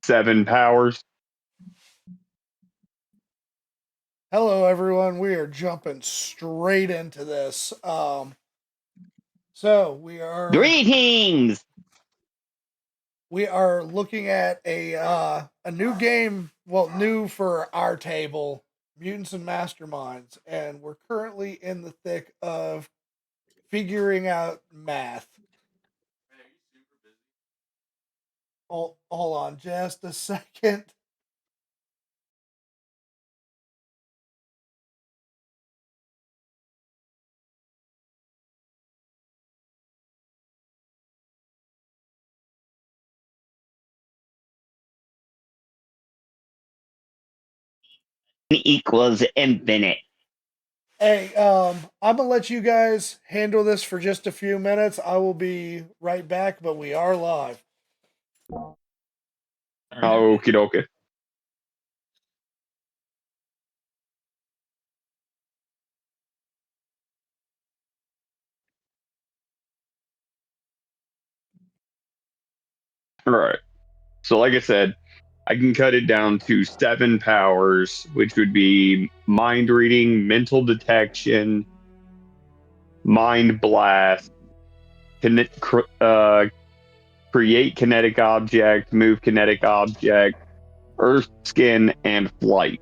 7 powers. Hello, everyone. We are jumping straight into this. So Greetings! we are looking at a new game. Well, new for our table, Mutants and Masterminds, and we're currently in the thick of figuring out math. Hold on, just a second. Equals infinite. Hey, I'm gonna let you guys handle this for just a few minutes. I will be right back, but we are live. Okie dokie. Alright. So like I said, I can cut it down to 7 powers, which would be mind reading, mental detection, mind blast, create kinetic object, move kinetic object, earth skin, and flight.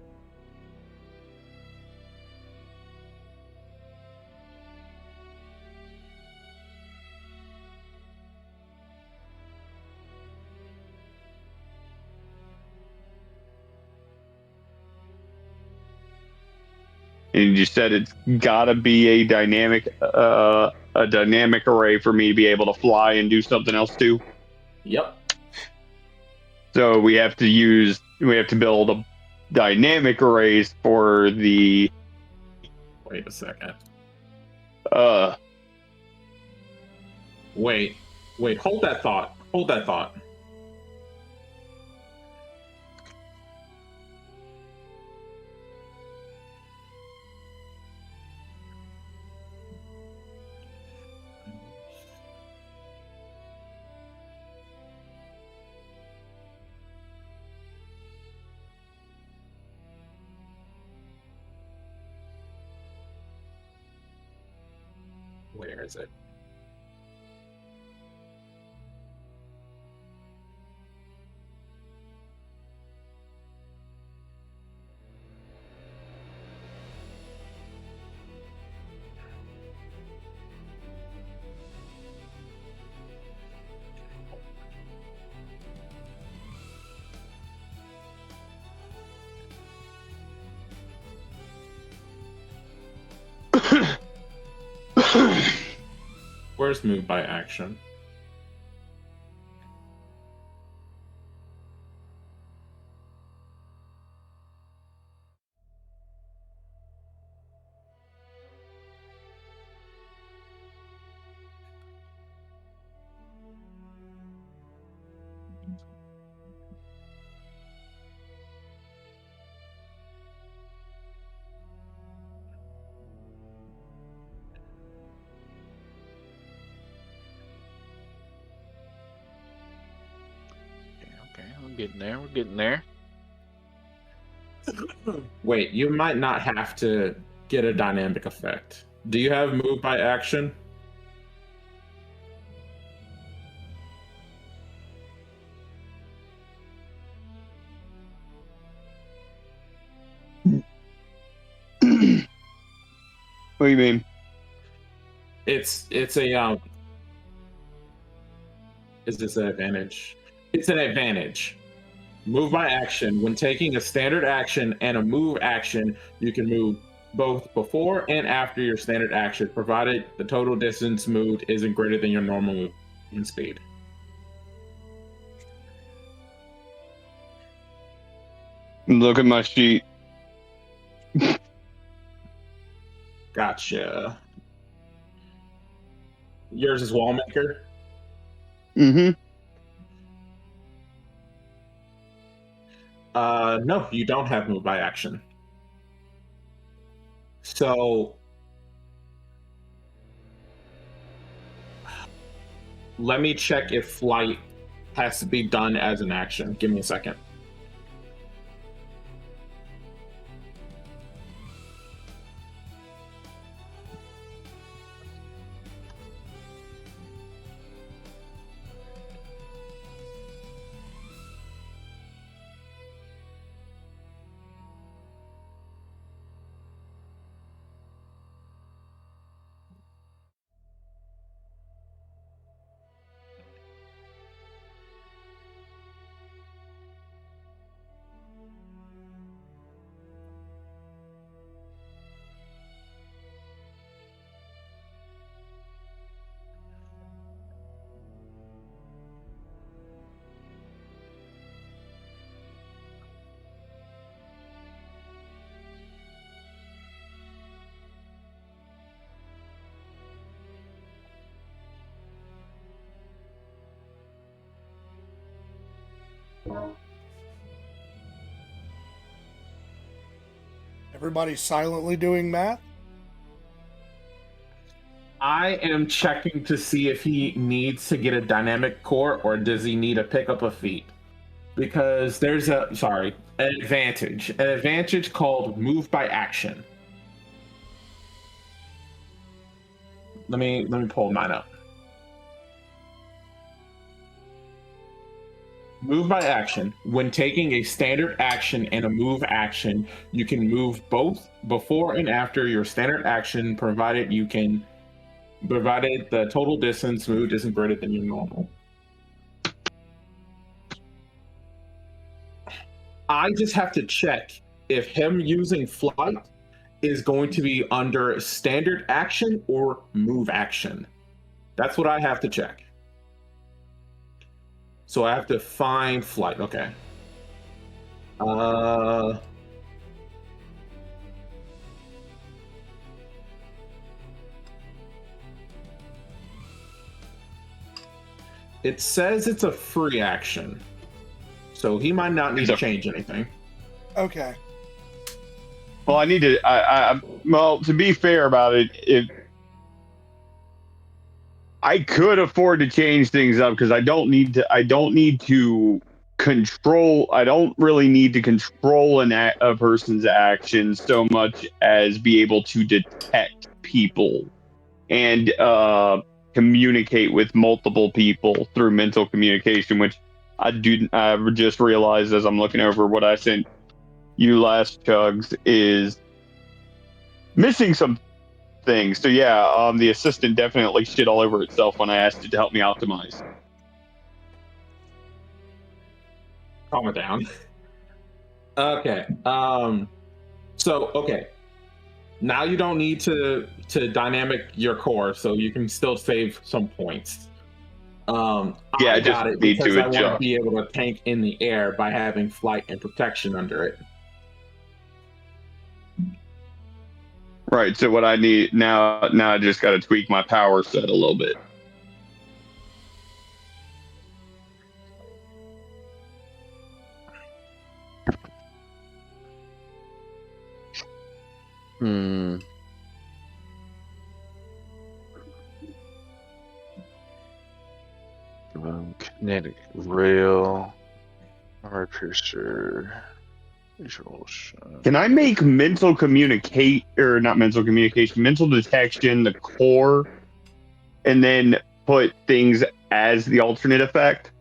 And you said it's gotta be a dynamic array for me to be able to fly and do something else too. Yep. So we have to build a dynamic arrays for the Wait a second. uh Wait. Hold that thought. Where is it? Where's move by action? Okay, we're getting there. Wait, you might not have to get a dynamic effect. Do you have move by action? what do you mean? It's a is this an advantage? It's an advantage. Move by action. When taking a standard action and a move action, you can move both before and after your standard action, provided the total distance moved isn't greater than your normal movement speed. Look at my sheet. Gotcha. Yours is Wallmaker? Mm-hmm. No, you don't have move by action. So let me check if flight has to be done as an action. Give me a second. Everybody's silently doing math. I am checking to see if he needs to get a dynamic core or does he need to pick up a feat. Because there's an advantage called move by action. Let me pull mine up. Move by action. When taking a standard action and a move action, you can move both before and after your standard action, provided the total distance moved isn't greater than your normal. I just have to check if him using flight is going to be under standard action or move action. That's what I have to check. So I have to find flight. Okay. It says it's a free action. So he might not need to change anything. Okay. Well, I need to. Well, to be fair about it, if I could afford to change things up because I don't need to control. I don't really need to control a person's actions so much as be able to detect people and communicate with multiple people through mental communication, which I just realized as I'm looking over what I sent you last, Chugs, is missing some things. So yeah, the assistant definitely shit all over itself when I asked it to help me optimize. Calm it down. Okay. Okay. Now you don't need to dynamic your core, so you can still save some points. I got it because I want to be able to tank in the air by having flight and protection under it. Right. So what I need now I just got to tweak my power set a little bit. Kinetic rail, armor piercer, visual shot. Can I make mental detection, the core, and then put things as the alternate effect?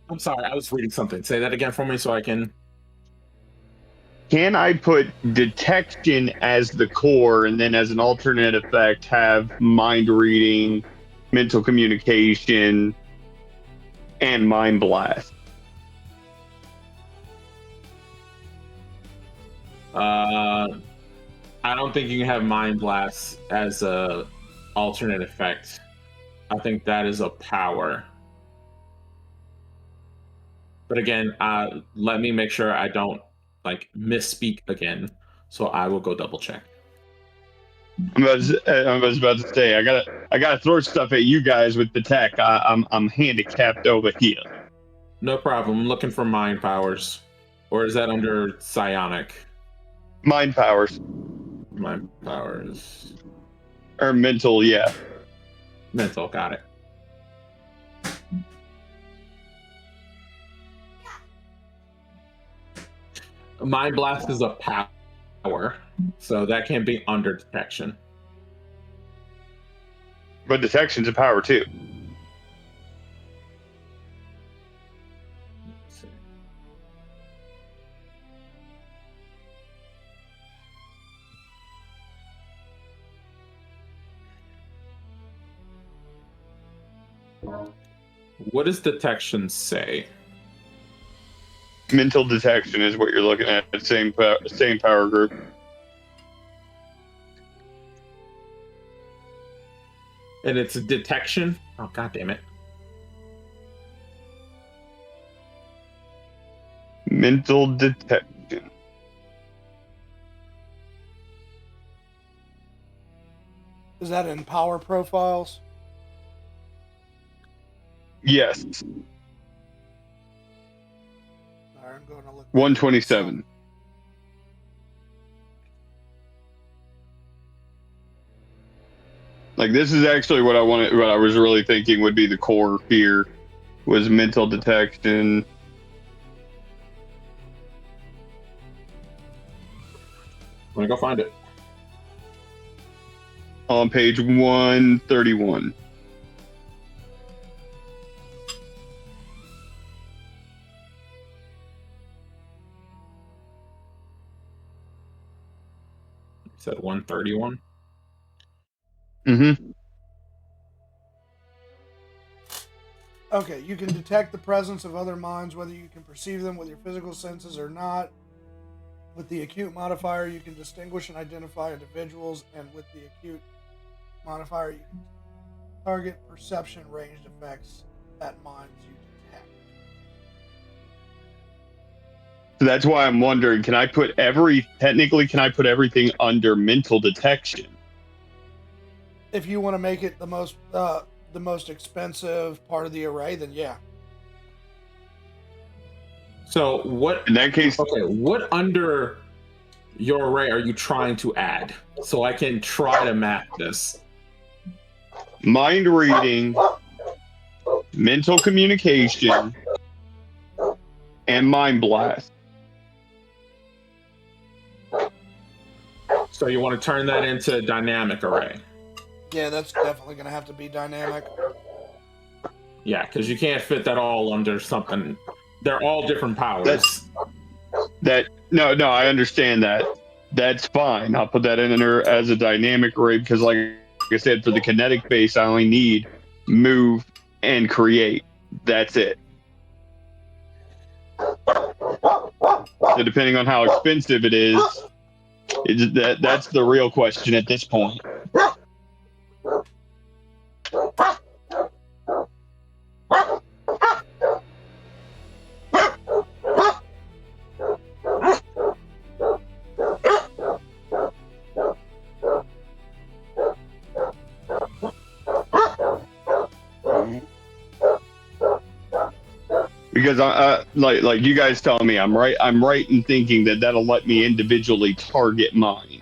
I'm sorry, I was reading something. Say that again for me so I can. Can I put detection as the core and then as an alternate effect have mind reading, mental communication, and mind blast? I don't think you can have mind blast as a alternate effect. I think that is a power. But again, let me make sure I don't misspeak again. So I will go double check. I was about to say I gotta throw stuff at you guys with the tech. I'm handicapped over here. No problem. I'm looking for mind powers, or is that under psionic? Mind powers. Mind powers. Or mental, yeah. Mental, got it. Mind Blast is a power, so that can't be under detection. But detection's a power too. Let's see. What does detection say? Mental detection is what you're looking at. Same power group. And it's a detection? Oh, god damn it. Mental detection. Is that in power profiles? Yes. All right, I'm going to look. 127. Like, this is actually what I wanted. What I was really thinking would be the core fear was mental detection. I'm gonna go find it. On page 131. You said 131? Mm-hmm. Okay, you can detect the presence of other minds, whether you can perceive them with your physical senses or not. With the acute modifier, you can distinguish and identify individuals, and with the acute modifier, you can target perception ranged effects at minds you detect. So that's why I'm wondering, can I put everything under mental detection? If you want to make it the most expensive part of the array, then yeah. So what In that case, okay, what under your array are you trying to add? So I can try to map this. mind reading, mental communication, and mind blast. So you want to turn that into a dynamic array. Yeah, that's definitely going to have to be dynamic. Yeah, because you can't fit that all under something. They're all different powers. No, I understand that. That's fine. I'll put that in there as a dynamic array because, like I said, for the kinetic base, I only need move and create. That's it. So depending on how expensive it is, that's the real question at this point. Because like you guys tell me, I'm right in thinking that that'll let me individually target mine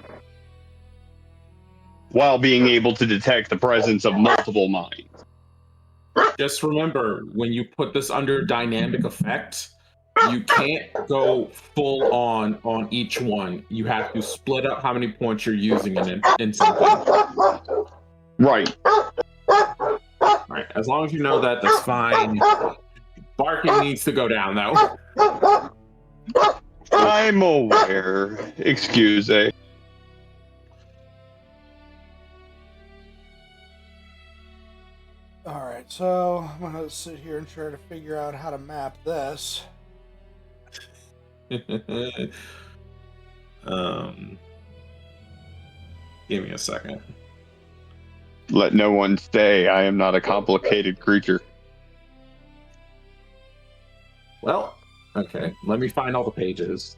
while being able to detect the presence of multiple mines. Just remember, when you put this under dynamic effect, you can't go full on each one. You have to split up how many points you're using in something. Right. All right, as long as you know that, that's fine. Barking needs to go down, though. I'm aware. Excuse me. All right, so I'm going to sit here and try to figure out how to map this. Give me a second. Let no one say I am not a complicated creature. Well, okay, let me find all the pages.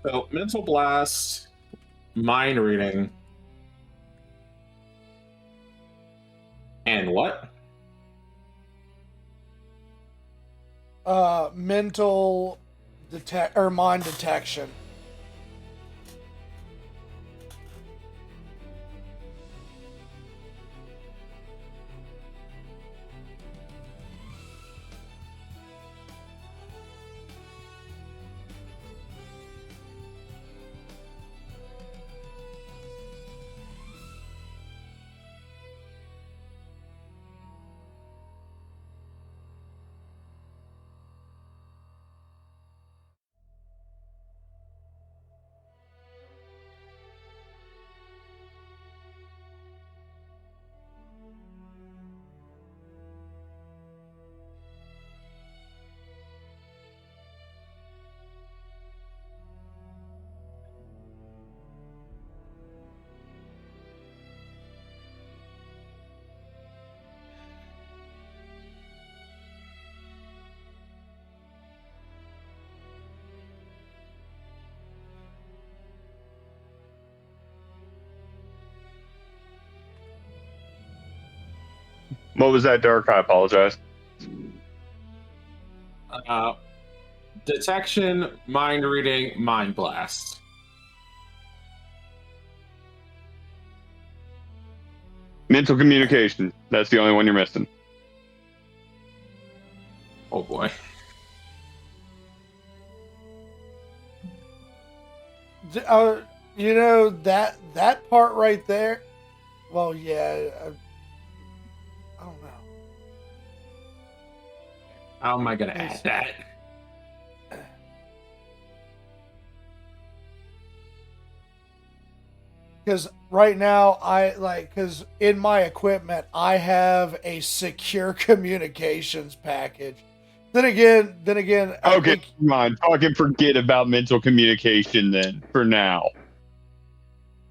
So, mental blast, mind reading, and what? Mental detect or mind detection. What was that, Dark? I apologize. Detection, mind reading, mind blast. Mental communication. That's the only one you're missing. Oh boy. You know that part right there. Well, yeah. I don't know. How am I going to add that? Because right now because in my equipment I have a secure communications package. Then again, I Okay, think come on. Talk and forget about mental communication then, for now.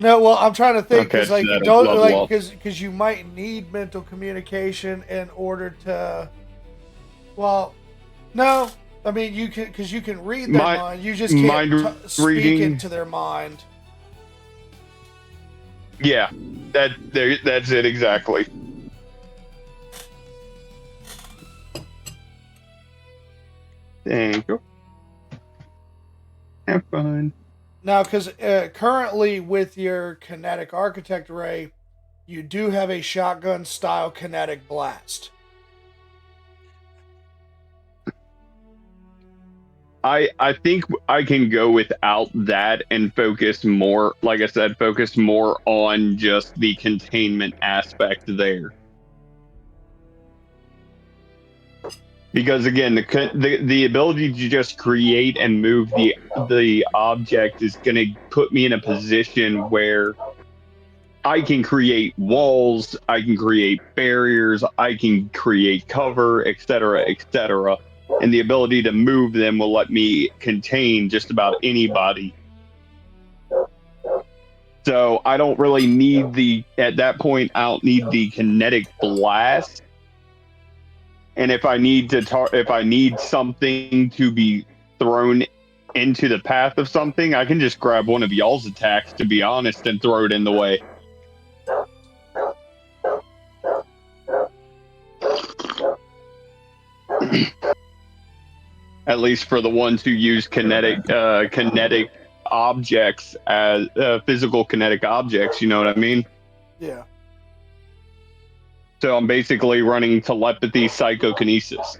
no. Well, I'm trying to think Okay, because so like that'll don't level up. because you might need mental communication in order to. Well, no. I mean you can because you can read their My mind. You just can't mind speak reading. into their mind. Yeah, that's it exactly. Thank you. Have fun. Now, because currently with your kinetic architect array, you do have a shotgun style kinetic blast. I think I can go without that and focus more, like I said, focus more on just the containment aspect there. Because again, the ability to just create and move the object is going to put me in a position where I can create walls, I can create barriers, I can create cover, etc., etc. And the ability to move them will let me contain just about anybody. So I don't really need at that point, I don't need the kinetic blast. And if I need if I need something to be thrown into the path of something, I can just grab one of y'all's attacks, to be honest, and throw it in the way. At least for the ones who use kinetic objects as physical kinetic objects, you know what I mean? Yeah. So I'm basically running telepathy psychokinesis,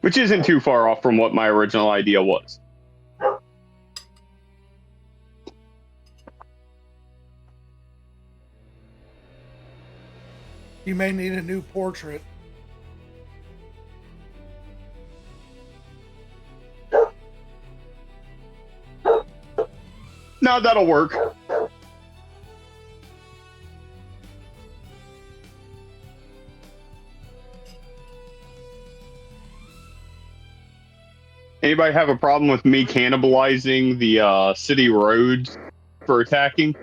which isn't too far off from what my original idea was. You may need a new portrait. No, that'll work. Anybody have a problem with me cannibalizing the city roads for attacking?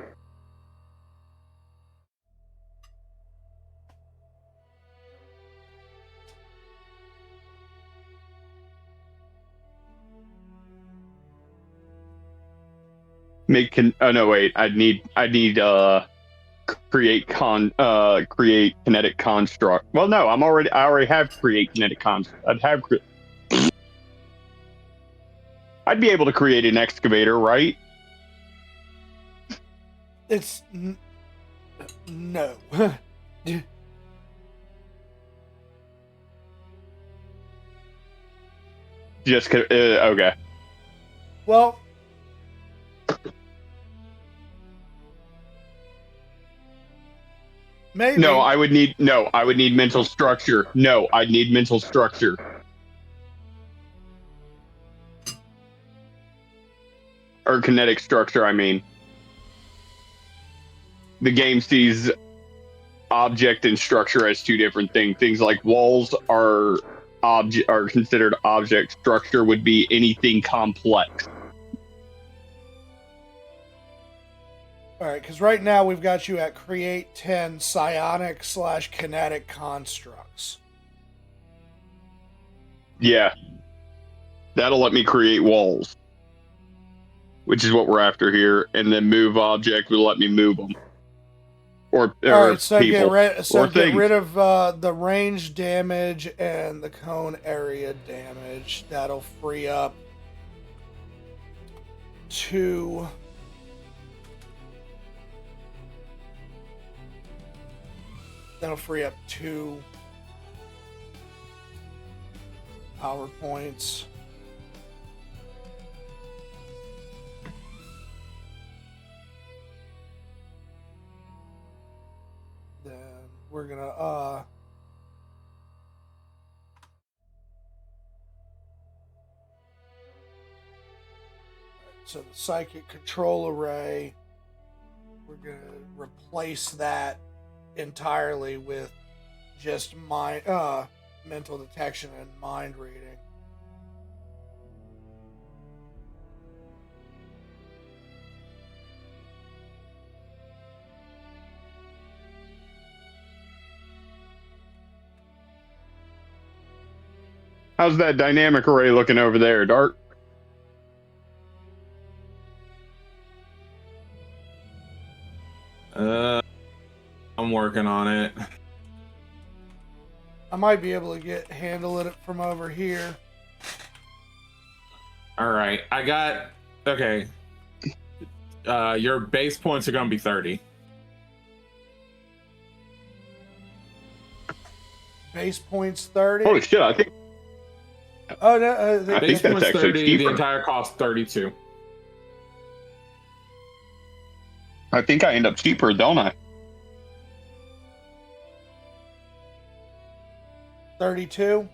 Oh no, wait. I need create kinetic construct. Well, no, I already have create kinetic construct. I'd be able to create an excavator, right? It's no. Just okay. Well, maybe. No, I would need mental structure. No, I'd need mental structure. Or kinetic structure, I mean. The game sees object and structure as two different things. Things like walls are considered object. Structure would be anything complex. All right, because right now we've got you at create 10 psionic / kinetic constructs. Yeah. That'll let me create walls, which is what we're after here. And then move object will let me move them. Or all right, so people. get rid of the range damage and the cone area damage. That'll free up 2. That'll free up 2 power points. Then we're gonna so the psychic control array, we're gonna replace that entirely with just mental detection and mind reading. How's that dynamic array looking over there, Dart? I'm working on it. I might be able to handle it from over here. All right, I got okay. Your base points are gonna be 30. Base points 30. Holy shit! I think. Oh no! I think that's actually 30. cheaper. The entire cost 32. I think I end up cheaper, don't I? 32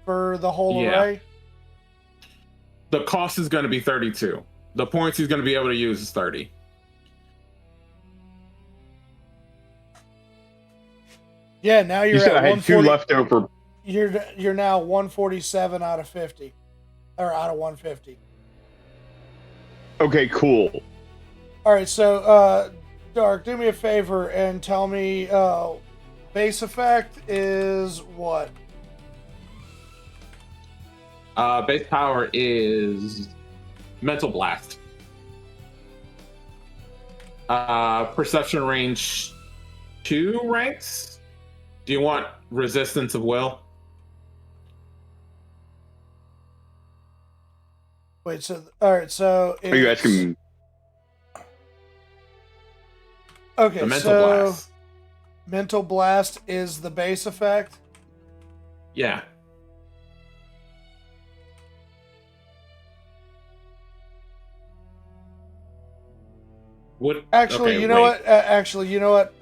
for the whole Yeah. array. The cost is going to be 32. The points he's going to be able to use is 30. Yeah, now you're You said at I had 2 140. left over. You're now 147 out of 50, or out of 150. Okay, cool. All right, so Dark, do me a favor and tell me base effect is what? Base power is mental blast. Perception range 2 ranks. Do you want resistance of will? Wait, so all right, so Are you asking? Okay, The mental so blast. mental blast is the base effect. Yeah. What? Actually, okay, you know wait. what? You know what?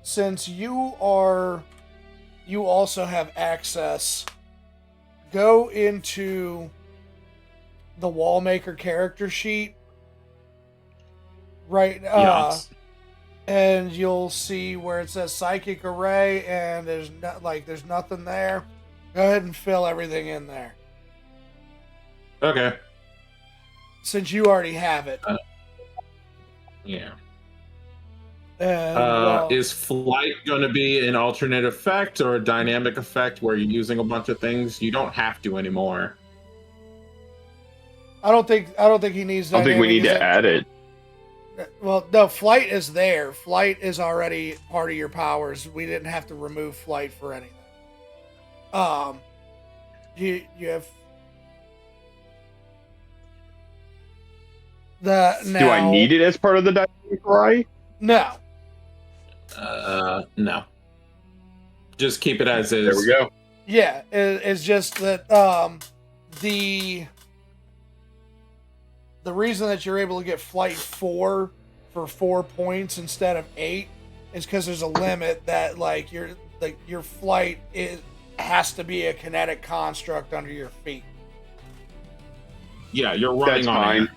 Since you also have access, go into the Wallmaker character sheet, right? Yes. And you'll see where it says psychic array, and there's nothing there. Go ahead and fill everything in there, Okay. since you already have it. Yeah. And well, Is flight going to be an alternate effect or a dynamic effect where you're using a bunch of things? You don't have to anymore. I don't think he needs I that. don't think we need to add it. Well, no, flight is there. Flight is already part of your powers. We didn't have to remove flight for anything. You have the now. Do I need it as part of the dynamic cry? No. No. Just keep it as is. There we go. Yeah, it's just that the reason that you're able to get flight 4 for 4 points instead of 8 is because there's a limit that your flight has to be a kinetic construct under your feet. Yeah, you're running That's on fine. air.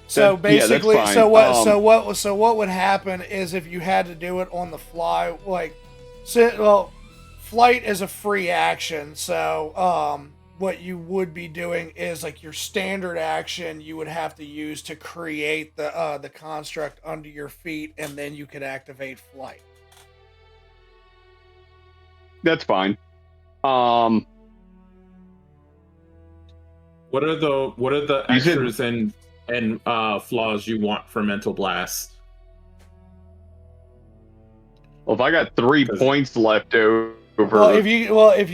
So basically, yeah, that's fine. so what would happen is if you had to do it on the fly, flight is a free action. So what you would be doing is like your standard action you would have to use to create the construct under your feet, and then you could activate flight. That's fine. What are the You said- extras and flaws you want for mental blast? Well, if I got 3 points left over, Well, if you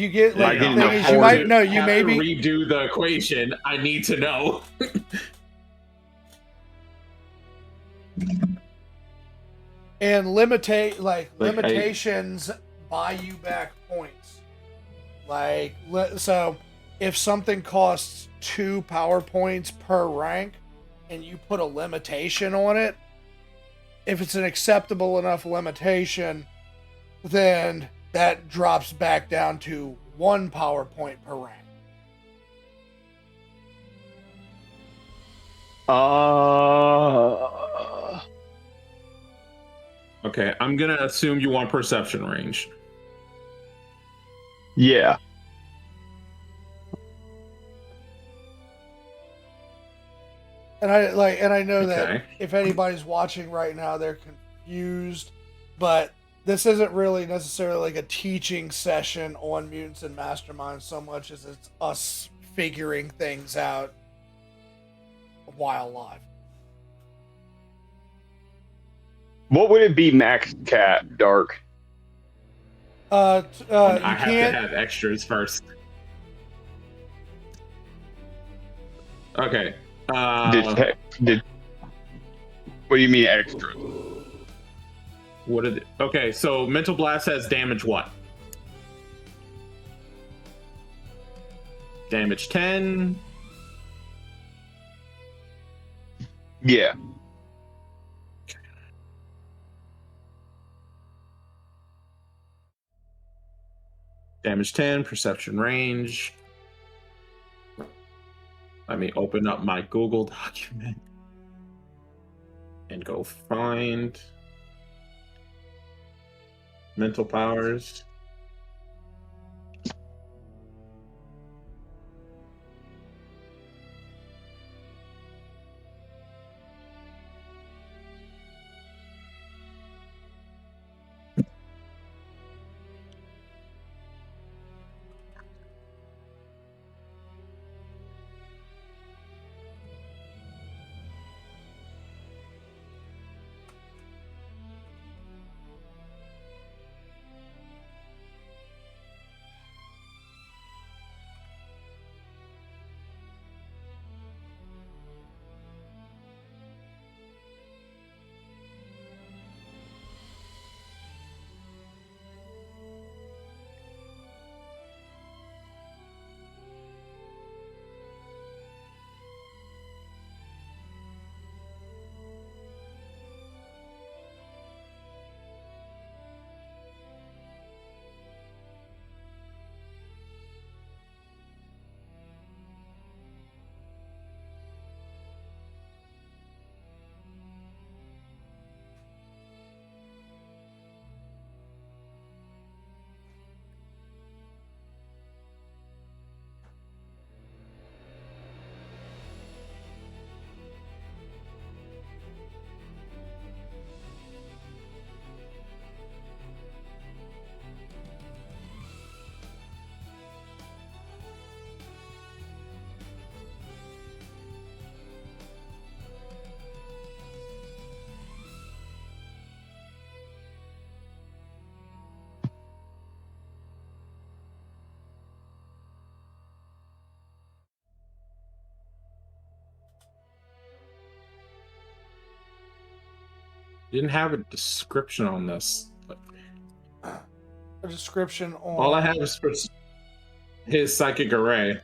get I can the thing is you afford might it. no you have may to be redo the equation. I need to know. and limitations buy you back points. So if something costs 2 power points per rank and you put a limitation on it, if it's an acceptable enough limitation, then that drops back down to 1 power point per rank. Okay, I'm gonna assume you want perception range. Yeah. And I know Okay. that if anybody's watching right now, they're confused, but this isn't really necessarily like a teaching session on Mutants and Masterminds so much as it's us figuring things out while live. What would it be max cap, Dark? I You have can't. to have extras first. Okay. What do you mean extra? What did it? Okay, so mental blast has damage what? Damage 10. Yeah. Damage 10, perception range. Let me open up my Google document and go find mental powers. You didn't have a description on this. A description on. All I have is for his psychic array.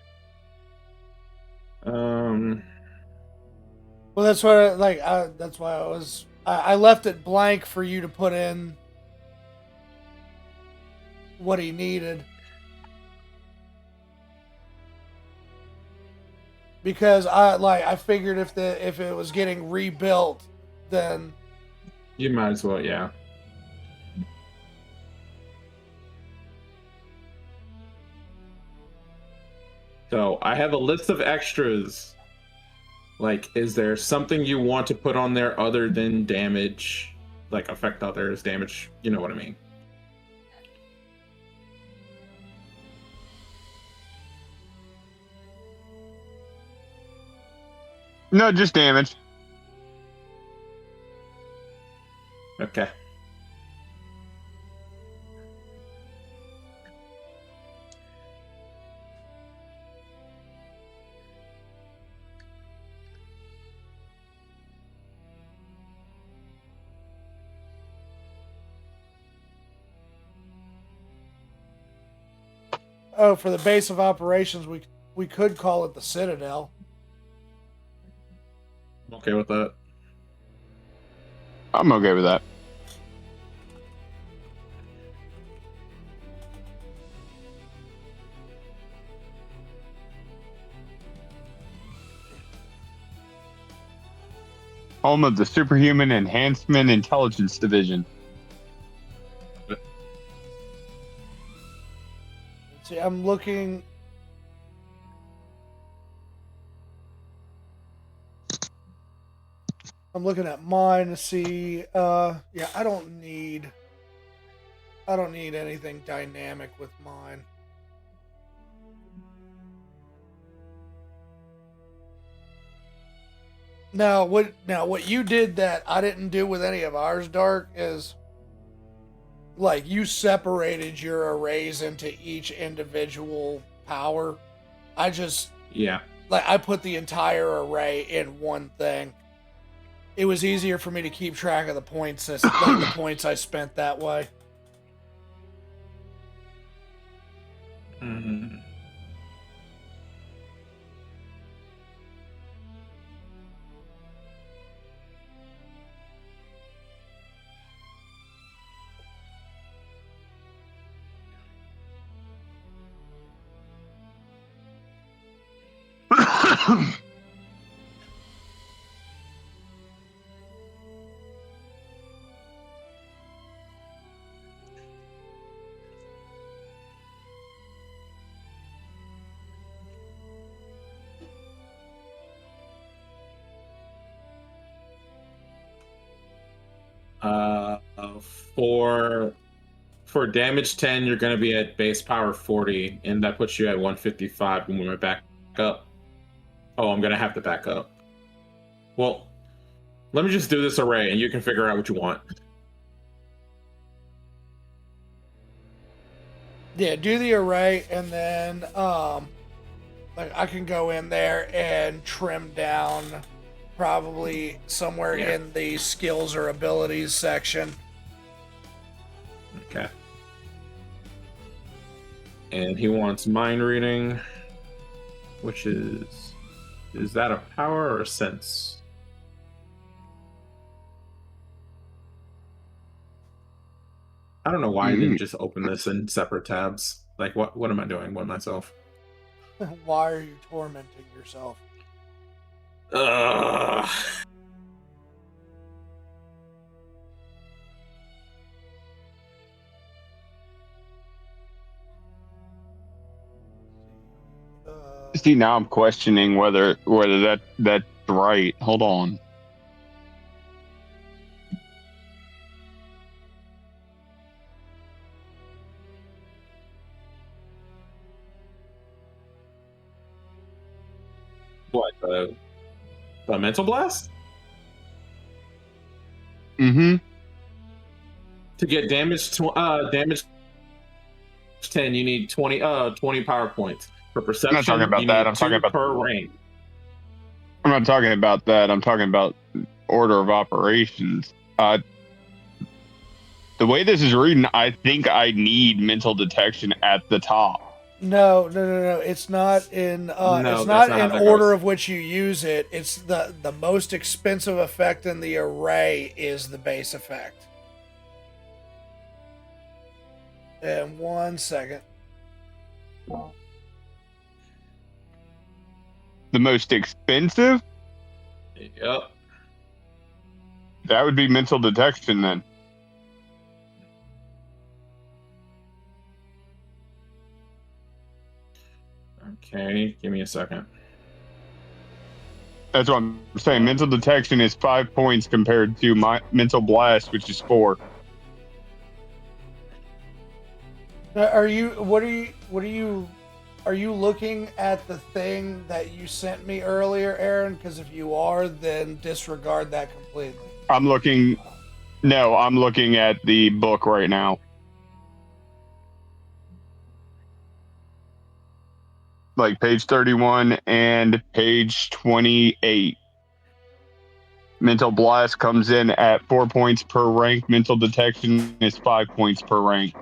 Well, that's what that's why I left it blank for you to put in what he needed. Because I figured if it was getting rebuilt, then you might as well, yeah. So I have a list of extras. Like, is there something you want to put on there other than damage? Like, affect others, damage, you know what I mean? No, just damage. Okay. oh, for the base of operations, we could call it the Citadel. I'm okay with that. I'm okay with that. Home of the Superhuman Enhancement Intelligence Division. See, I'm looking. I'm looking at mine to see. Yeah, I don't need anything dynamic with mine. Now, what you did that I didn't do with any of ours, Dark, is like you separated your arrays into each individual power. I just I put the entire array in one thing. It was easier for me to keep track of the points, the points I spent that way. Mm-hmm. For damage 10, you're going to be at base power 40, and that puts you at 155 when we back up. Oh, I'm going to have to back up. Well, let me just do this array, and you can figure out what you want. Yeah, do the array, and then like I can go in there and trim down probably somewhere in the skills or abilities section. Okay. And he wants mind reading, which is that a power or a sense? I don't know why I didn't just open this in separate tabs. Like, what am I doing with myself? Why are you tormenting yourself? Ugh. See, now I'm questioning whether that's right. Hold on. What, the mental blast? Mm-hmm. To get damage 10, you need 20 power points. For perception, I'm not talking about you that. need I'm talking about per rank. I'm not talking about that. I'm talking about order of operations. The way this is reading, I think I need mental detection at the top. No. It's not in. No, It's that's not not how in that order goes. of which you use it. It's the most expensive effect in the array is the base effect. And 1 second. The most expensive? Yep. That would be mental detection then. Okay, give me a second. That's what I'm saying. Mental detection is 5 points compared to my mental blast, which is 4. Are you? What are you? What are you? Are you looking at the thing that you sent me earlier, Aaron? Because if you are, then disregard that completely. I'm looking. No, I'm looking at the book right now. Like page 31 and page 28. Mental blast comes in at 4 points per rank. Mental detection is 5 points per rank.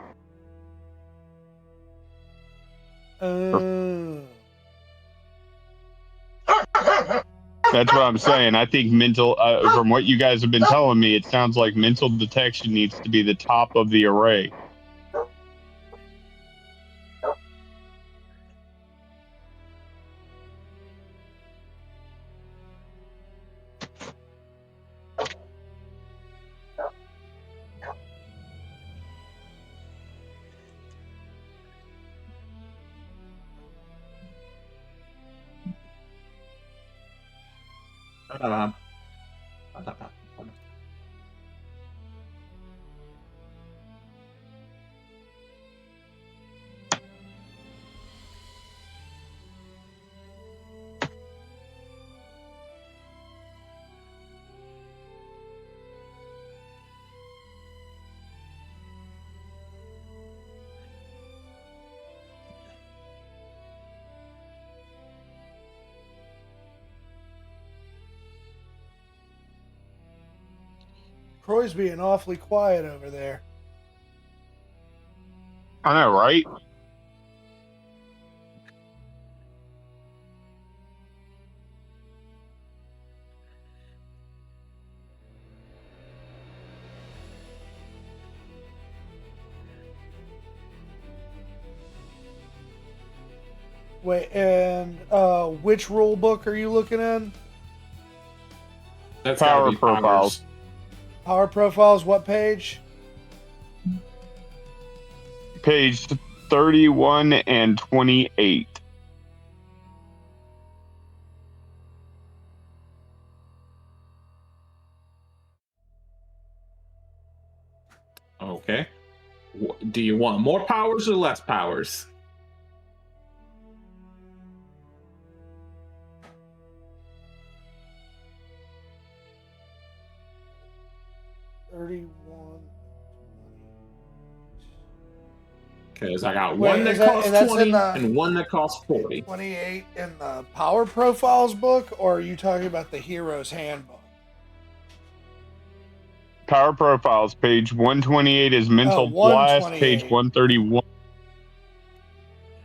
That's what I'm saying. I think mental, from what you guys have been telling me, it sounds like mental detection needs to be the top of the array. Croy's being awfully quiet over there. I know, right? Wait, and which rule book are you looking in? That's gotta Power be profiles. powers. Power profiles, what page? Page 31 and 28. Okay. Do you want more powers or less powers? Because I got one that costs 20 and one that costs 40. 28 in the Power Profiles book, or are you talking about the Hero's Handbook? Power profiles, page 128 is mental blast, page 128. 131.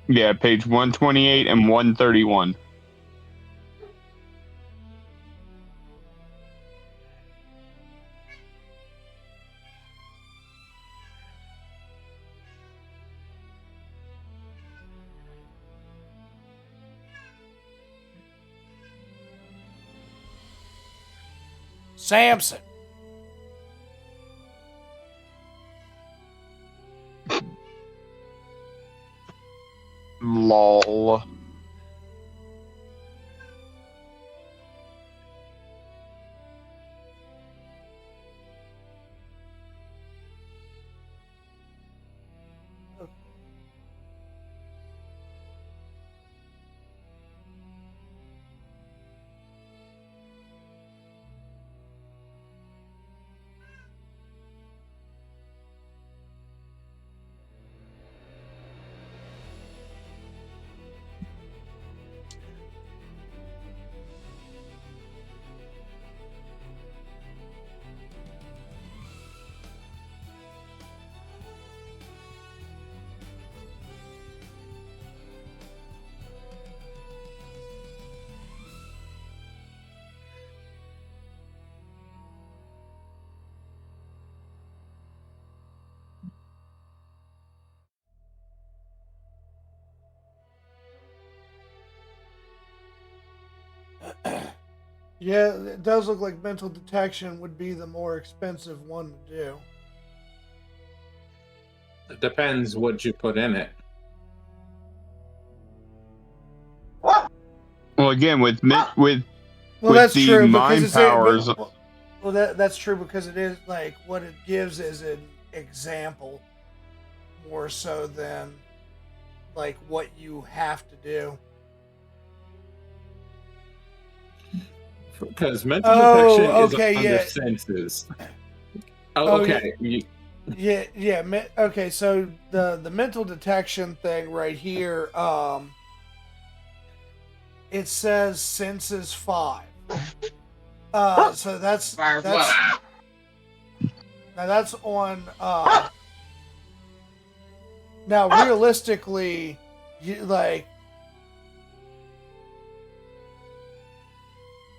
Yeah, page 128 and 131. Samson. Lol. Yeah, it does look like mental detection would be the more expensive one to do. It depends what you put in it. Well, again, with Well, with that's the true because mind it's a, powers, well that's true because it is like what it gives is an example more so than like what you have to do. Because mental detection is Okay, under yeah. senses. Oh, Okay. yeah. Okay, so the mental detection thing right here, it says senses 5. So that's now that's on now realistically, you like.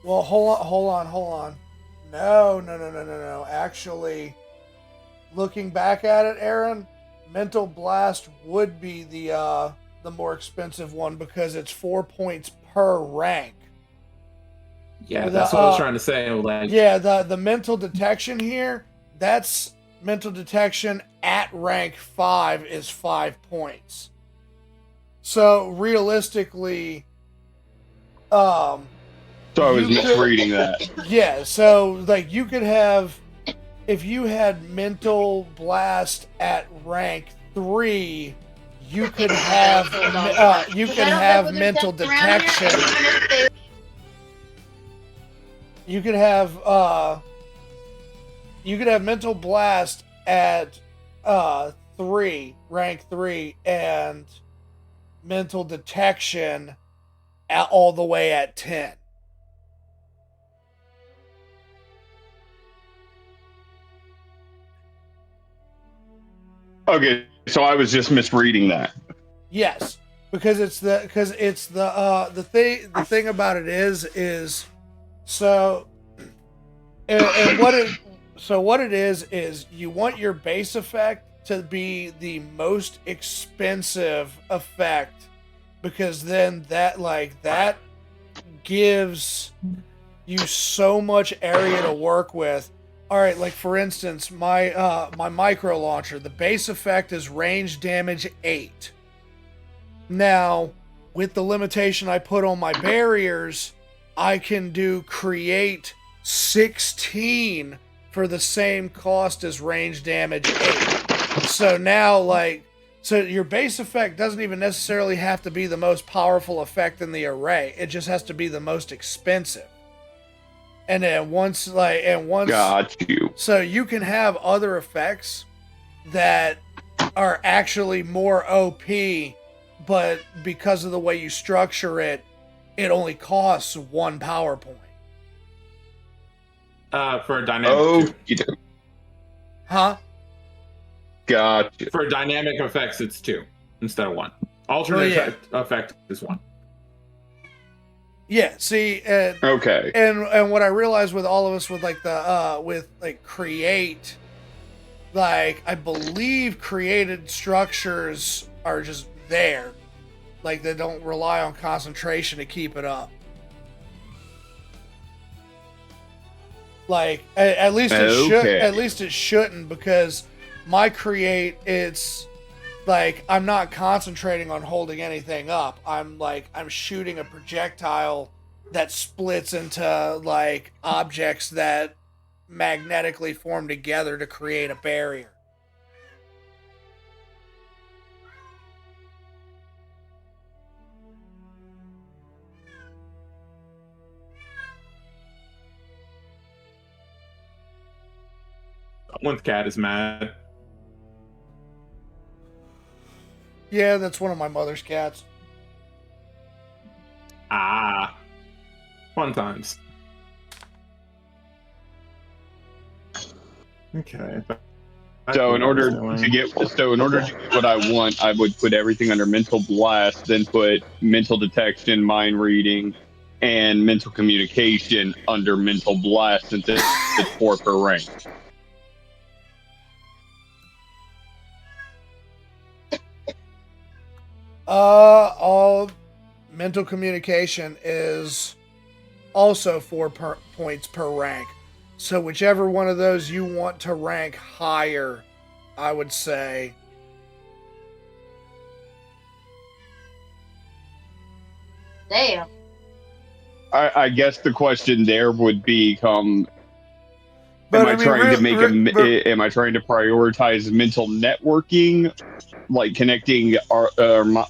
Well, hold on. No. Actually, looking back at it, Aaron, Mental Blast would be the more expensive one because it's 4 points per rank. Yeah, that's what I was trying to say. Like, yeah, the mental detection here, that's mental detection at rank 5 is 5 points. So realistically, so I was misreading that. Yeah, so like you could have, if you had mental blast at rank 3, you could have mental detection. You could have mental blast at 3, rank 3, and mental detection all the way at 10. Okay, so I was just misreading that. Yes, because the thing about it is so and what it is you want your base effect to be the most expensive effect because then that gives you so much area to work with. All right, like for instance, my micro launcher, the base effect is range damage 8. Now, with the limitation I put on my barriers, I can do create 16 for the same cost as range damage 8. So now, so your base effect doesn't even necessarily have to be the most powerful effect in the array. It just has to be the most expensive. And then once, Got you. So you can have other effects that are actually more OP, but because of the way you structure it, it only costs 1 power point. For a dynamic. Huh? Gotcha. For dynamic effects, it's 2 instead of 1. Alternate effect is 1. Yeah. See. Okay. And what I realized with all of us with like the with like create, like I believe created structures are just there, like they don't rely on concentration to keep it up. Like at least it should. At least it shouldn't because my create, it's like I'm not concentrating on holding anything up. I'm shooting a projectile that splits into like objects that magnetically form together to create a barrier. Someone's cat is mad. Yeah, that's one of my mother's cats. Ah, fun times. Okay. So in order to get what I want, I would put everything under mental blast, then put mental detection, mind reading, and mental communication under mental blast since it's 4 per rank. All mental communication is also 4 points per rank. So whichever one of those you want to rank higher, I would say. Damn. I guess the question there would become: But Am I I mean, trying to make am I trying to prioritize mental networking, like connecting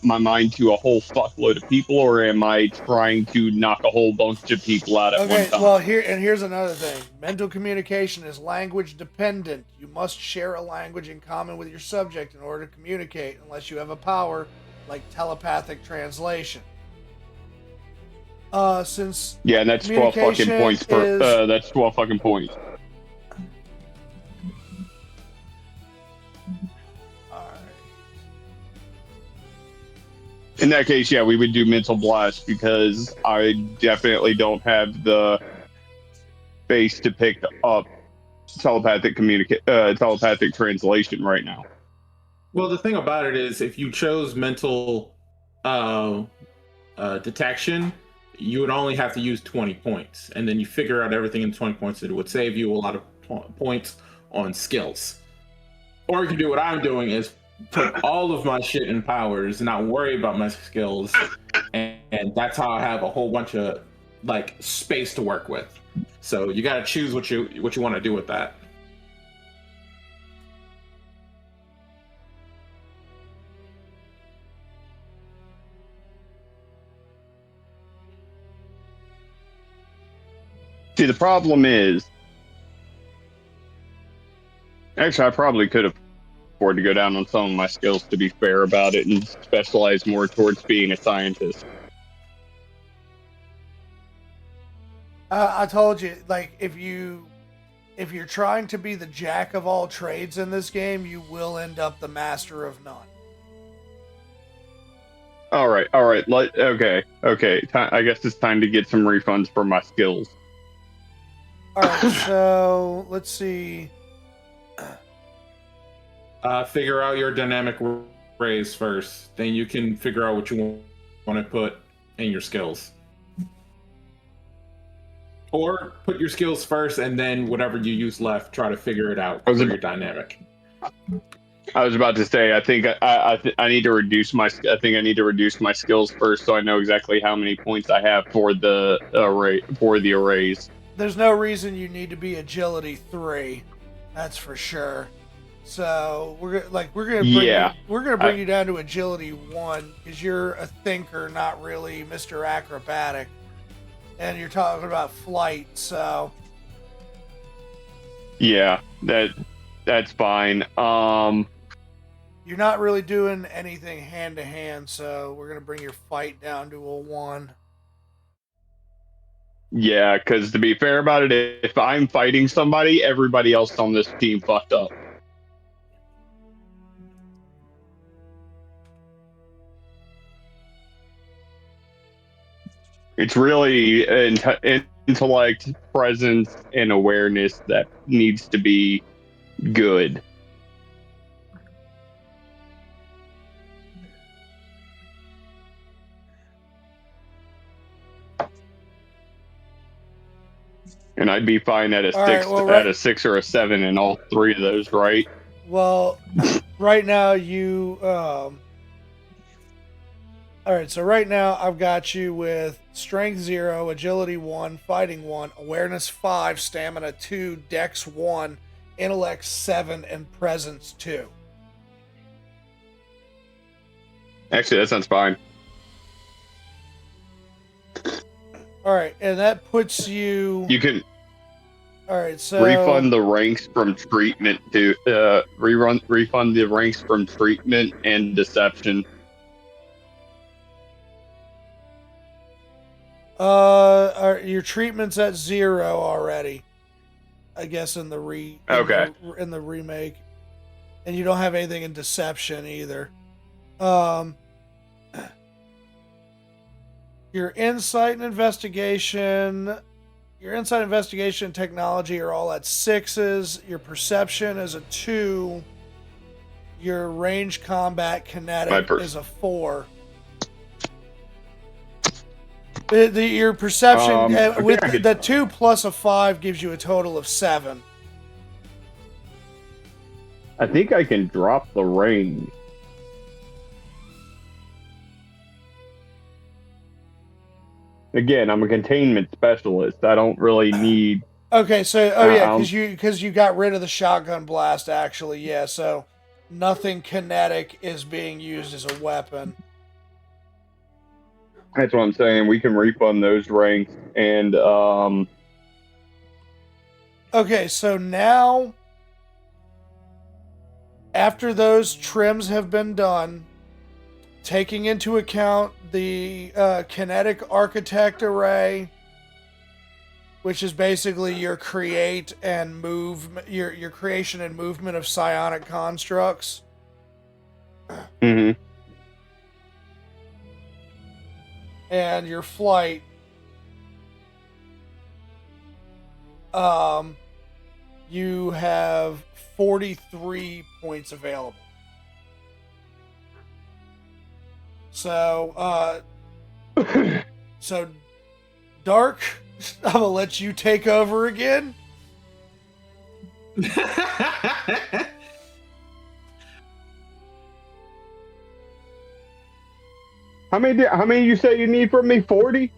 my mind to a whole fuckload of people, or am I trying to knock a whole bunch of people out at one okay, time? well, here's another thing. Mental communication is language dependent. You must share a language in common with your subject in order to communicate, unless you have a power like telepathic translation. Since Yeah, and that's 12 fucking communication points per. is That's 12 fucking points. In that case, yeah, we would do mental blast because I definitely don't have the base to pick up telepathic translation right now. Well, the thing about it is, if you chose mental detection, you would only have to use 20 points, and then you figure out everything in 20 points. It would save you a lot of points on skills. Or you can do what I'm doing: is put all of my shit in powers, not worry about my skills, and that's how I have a whole bunch of like space to work with. So you got to choose what you want to do with that. See, the problem is, actually, I probably could afford to go down on some of my skills, to be fair about it, and specialize more towards being a scientist. I told you, like, if you're trying to be the jack of all trades in this game, you will end up the master of none. All right. Okay. I guess it's time to get some refunds for my skills. All right, so let's see. Figure out your dynamic raise first. Then you can figure out what you want to put in your skills. Or put your skills first, and then whatever you use left, try to figure it out for your dynamic. I was about to say, I think I need to reduce my. I think I need to reduce my skills first, so I know exactly how many points I have for the arrays. There's no reason you need to be agility 3. That's for sure. So we're gonna bring you down to agility 1 because you're a thinker, not really Mr. Acrobatic, and you're talking about flight. So yeah, that's fine. You're not really doing anything hand to hand, so we're gonna bring your fight down to a 1. Yeah, because to be fair about it, if I'm fighting somebody, everybody else on this team fucked up. It's really intellect, presence, and awareness that needs to be good. And I'd be fine at a 6 or a 7 in all 3 of those, right? Well, right now you all right, so right now I've got you with strength 0, agility 1, fighting 1, awareness 5, stamina 2, dex 1, intellect 7, and presence 2. Actually, that sounds fine. All right, and that puts you. You can. All right, so refund the ranks from treatment to refund the ranks from treatment and deception. Your treatment's at 0 already. I guess in the remake, and you don't have anything in deception either. Your insight and investigation, and technology are all at 6s. Your perception is a 2. Your range combat kinetic is a 4. Your perception I with think I could- the 2 plus a 5 gives you a total of 7. I think I can drop the ring. Again, I'm a containment specialist. I don't really need. Okay, so yeah, because you got rid of the shotgun blast actually, yeah. So nothing kinetic is being used as a weapon. That's what I'm saying. We can refund those ranks, and Okay, so now after those trims have been done, taking into account the kinetic architect array, which is basically your create and move, your creation and movement of psionic constructs. mhm. And your flight, you have 43 points available. So, so Dark, I'm gonna let you take over again. How many you say you need from me? 40?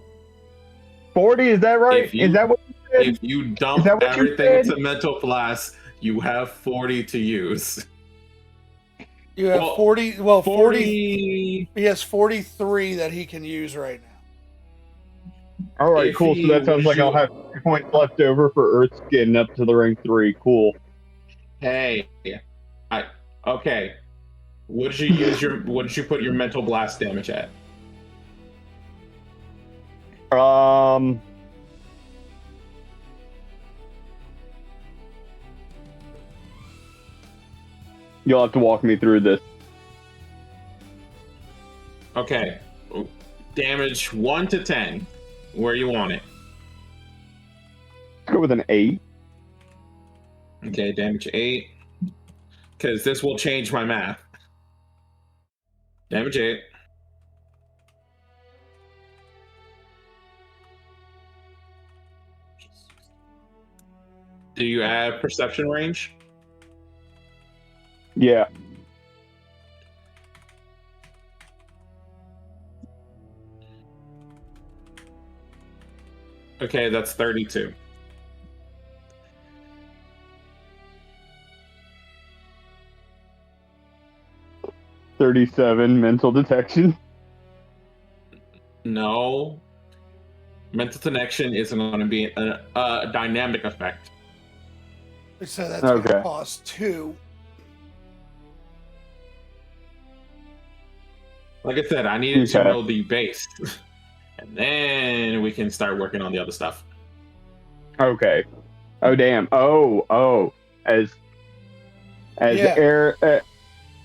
40, is that right? Is that what you said? If you Is dump that what you everything said? into mental blast, you have 40 to use. You have Well, 40. Well, 40. 40. He has 43 that he can use right now. All right, If cool. So he that sounds was like I'll you- have 3 points left over for Earth Skin up to the rank 3. Cool. Hey, okay. What did you put your mental blast damage at? You'll have to walk me through this. Okay. Damage 1 to 10. Where you want it? Let's go with an 8. Okay, damage 8. Because this will change my math. Damage 8. Do you have perception range? Yeah. Okay, that's 32. $37 mental detection. No. Mental connection isn't going to be a dynamic effect. So that's Okay. going to cost 2. Like I said, I needed to Okay. know the base. And then we can start working on the other stuff. Okay. Oh damn. Oh. As Yeah.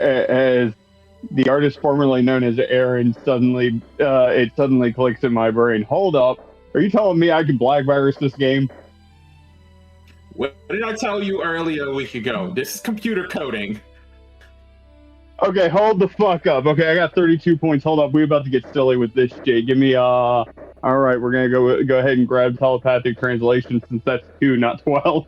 as the artist formerly known as Aaron suddenly it suddenly clicks in my brain. Hold up. Are you telling me I can black virus this game? What did I tell you earlier a week ago? This is computer coding. Okay, hold the fuck up. Okay, I got 32 points. Hold up. We're about to get silly with this shit. Give me all right, we're going to go ahead and grab telepathic translation since that's 2, not 12.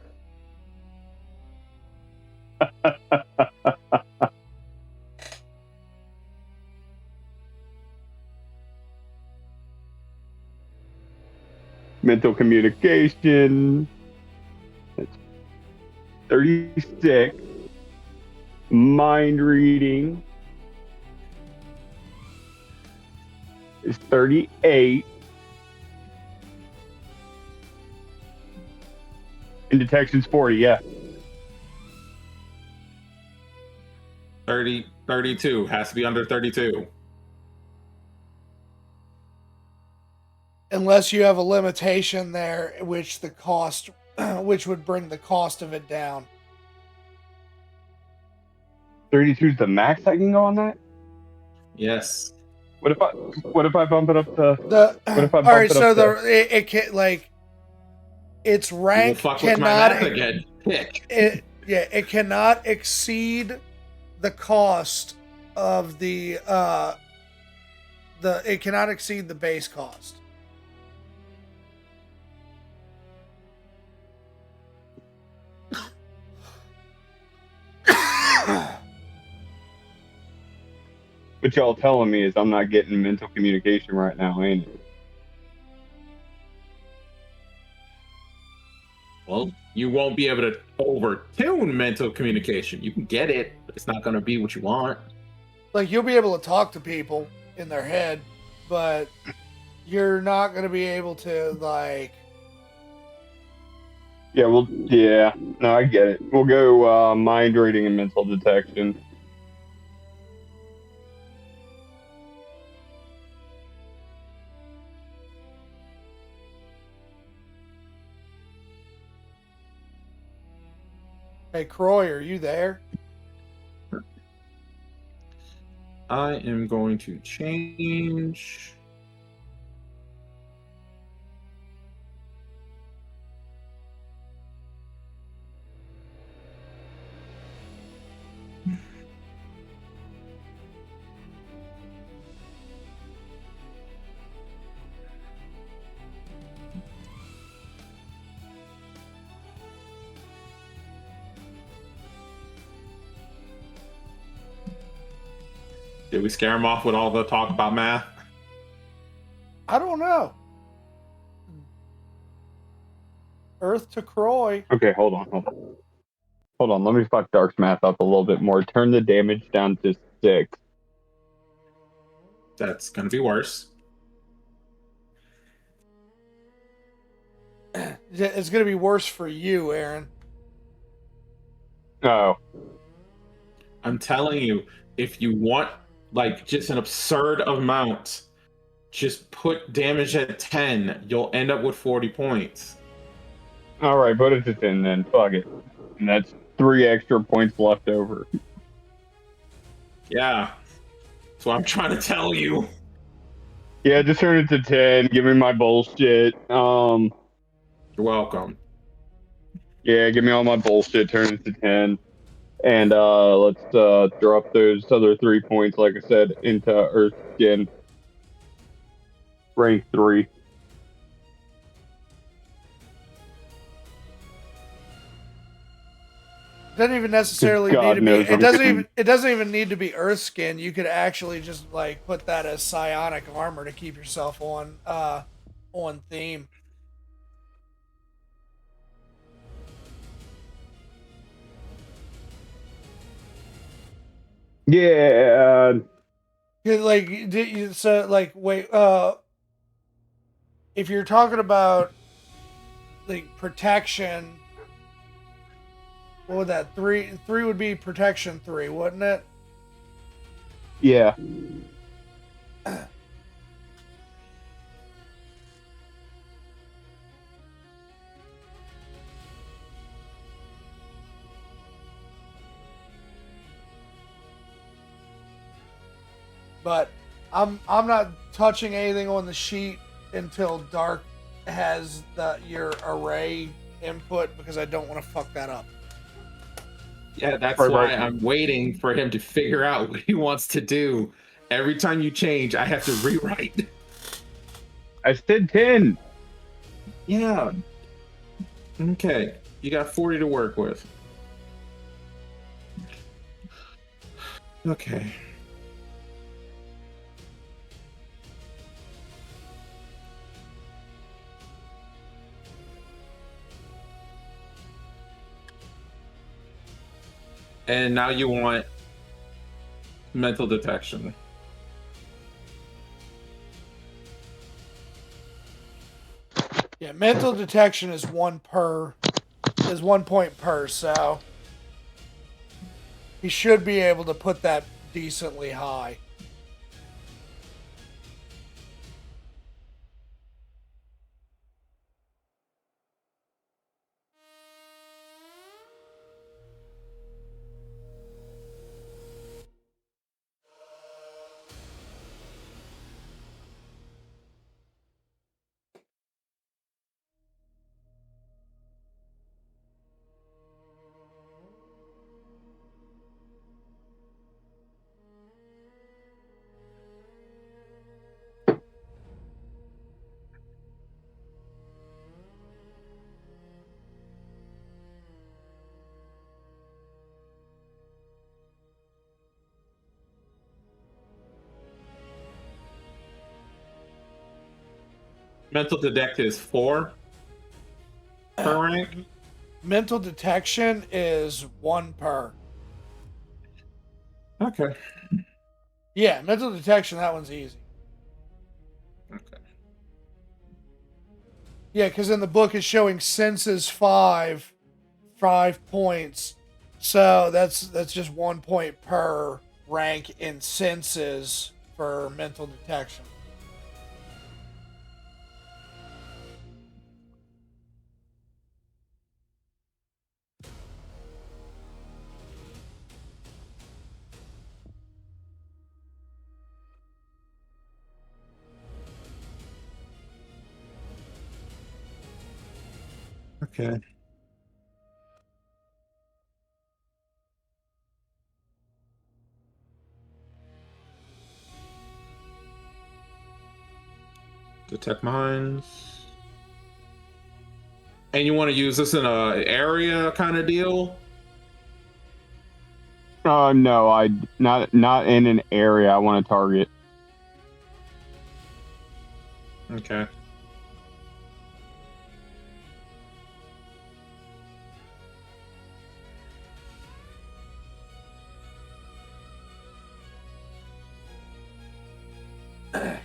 Mental communication. That's 36. Mind reading is 38. And detection's 40, yeah. 32. Has to be under 32. Unless you have a limitation there, which the cost, which would bring the cost of it down. 32 is the max I can go on that? Yes. What if I bump it up to The what if I all bump right, it so up it can like its You will rank fuck with my math cannot again. Pick. it cannot exceed the cost of it cannot exceed the base cost. What y'all telling me is I'm not getting mental communication right now, ain't it? Well, you won't be able to overtune mental communication. You can get it, but it's not going to be what you want. Like you'll be able to talk to people in their head, but you're not going to be able to like. Yeah, well, yeah. No, I get it. We'll go mind reading and mental detection. Hey, Croy, are you there? I am going to change. Did we scare him off with all the talk about math? I don't know. Earth to Croy. Okay, hold on. Hold on. Let me fuck Dark's math up a little bit more. Turn the damage down to 6. That's going to be worse. It's going to be worse for you, Aaron. Oh, I'm telling you, if you want like just an absurd amount, just put damage at 10. You'll end up with 40 points. all right. Put it to 10 then. Fuck it. And that's 3 extra points left over. Yeah. That's what I'm trying to tell you. Yeah, just turn it to 10. Give me my bullshit. You're welcome. Yeah, give me all my bullshit. Turn it to 10. And let's drop those other 3 points, like I said, into Earth Skin. Rank 3. Doesn't even necessarily need God to be. knows I'm getting... It doesn't even need to be Earth Skin. You could actually just like put that as psionic armor to keep yourself on theme. Yeah. Like so like wait if you're talking about like protection, what would that three would be protection 3, wouldn't it? Yeah. But I'm not touching anything on the sheet until Dark has your array input because I don't want to fuck that up. Yeah, that's Right, why right. I'm waiting for him to figure out what he wants to do. Every time you change, I have to rewrite. I said 10. Yeah. Okay. You got 40 to work with. Okay. And now you want mental detection. Yeah, mental detection is 1 point per, so he should be able to put that decently high. mental detect is 4 per rank. Mental detection is 1 per. Okay. Yeah, mental detection, that one's easy. Okay. Yeah, because in the book it's showing senses 5 points. So that's just 1 point per rank in senses for mental detection. Okay. Detect minds. And you want to use this in a area kind of deal? No, I not in an area I want to target. Okay.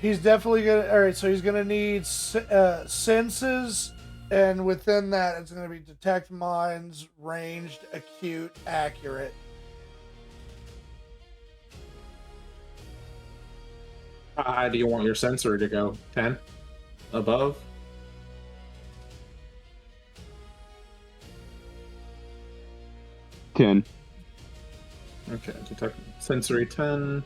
He's definitely gonna. All right, so he's gonna need senses, and within that, it's gonna be detect minds, ranged, acute, accurate. How high do you want your sensory to go? 10? Above? Ten. Okay, detect sensory 10.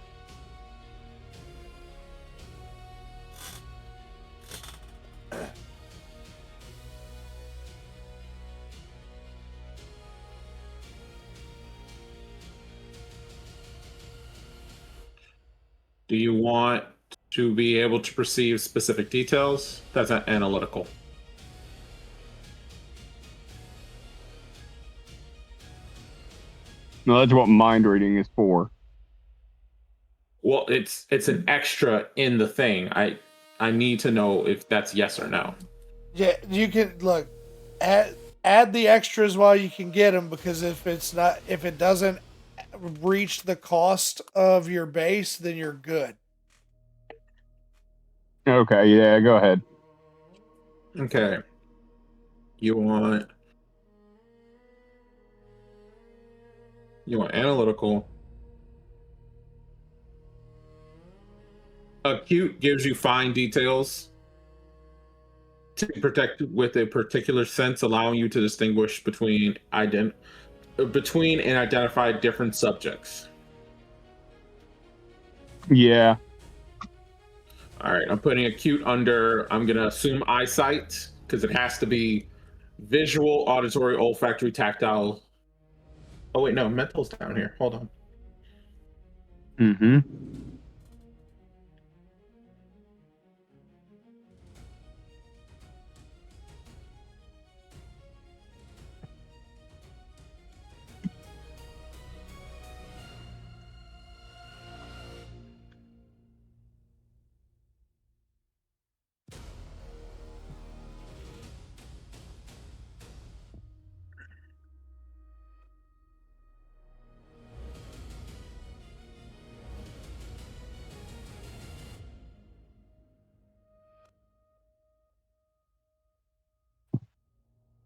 Do you want to be able to perceive specific details? That's analytical. No, that's what mind reading is for. Well, it's an extra in the thing. I need to know if that's yes or no. Yeah, you can look add the extras while you can get them, because if it doesn't reach the cost of your base, then you're good. Okay, yeah, go ahead. Okay. You want analytical. Acute gives you fine details to protect with a particular sense, allowing you to distinguish between and identify different subjects. Yeah. All right, I'm putting acute under. I'm gonna assume eyesight because it has to be visual, auditory, olfactory, tactile. Oh wait, no, mental's down here. Hold on. Mm-hmm.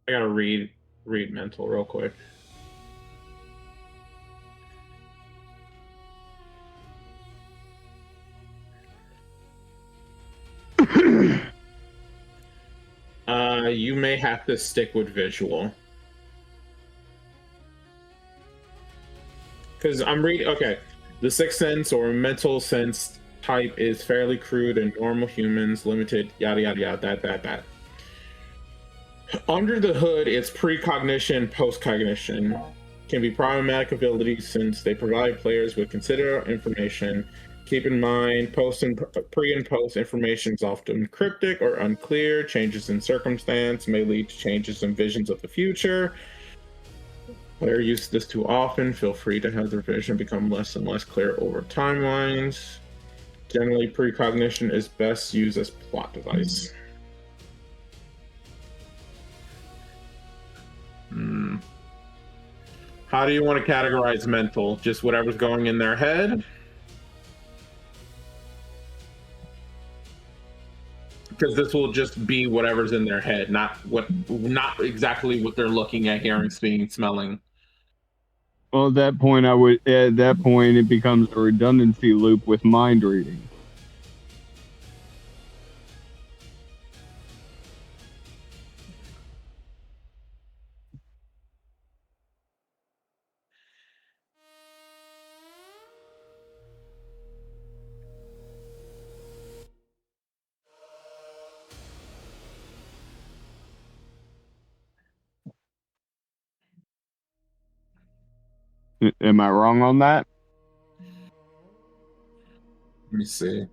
I gotta read mental real quick. You may have to stick with visual. Because I'm reading, okay. The sixth sense or mental sense type is fairly crude in normal humans, limited, yada, yada, yada, that. Under the hood, it's precognition, postcognition. Can be problematic abilities since they provide players with considerable information. Keep in mind, pre and post information is often cryptic or unclear. Changes in circumstance may lead to changes in visions of the future. Player uses this too often. Feel free to have their vision become less and less clear over timelines. Generally, precognition is best used as plot device. How do you want to categorize mental? Just whatever's going in their head? Because this will just be whatever's in their head, not exactly what they're looking at, hearing, seeing, smelling. Well, at that point, it becomes a redundancy loop with mind reading. Am I wrong on that? Let me see.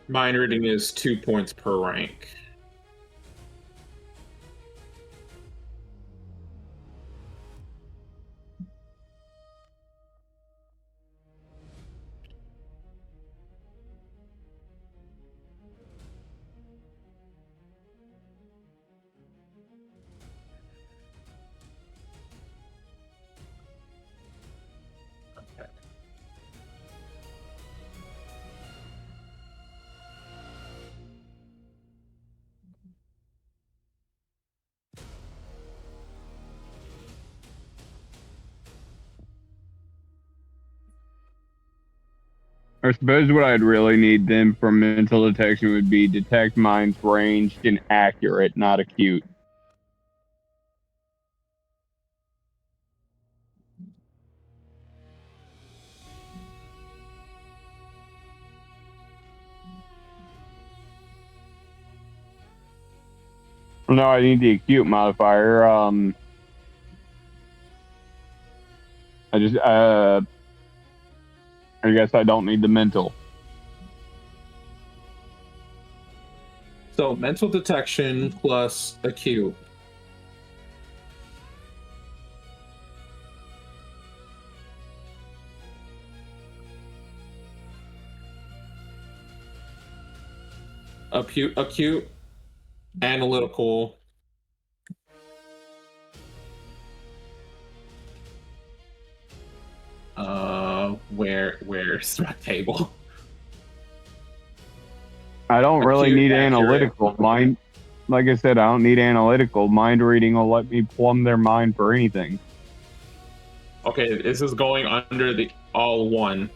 Mind reading is 2 points per rank. I suppose what I'd really need then for mental detection would be detect minds ranged and accurate, not acute. No, I need the acute modifier. I guess I don't need the mental. So mental detection plus acute. Acute, analytical. Where's my table? I don't really Acute, need accurate. analytical mind. Like I said, I don't need analytical. Mind reading will let me plumb their mind for anything. Okay, this is going under the all one.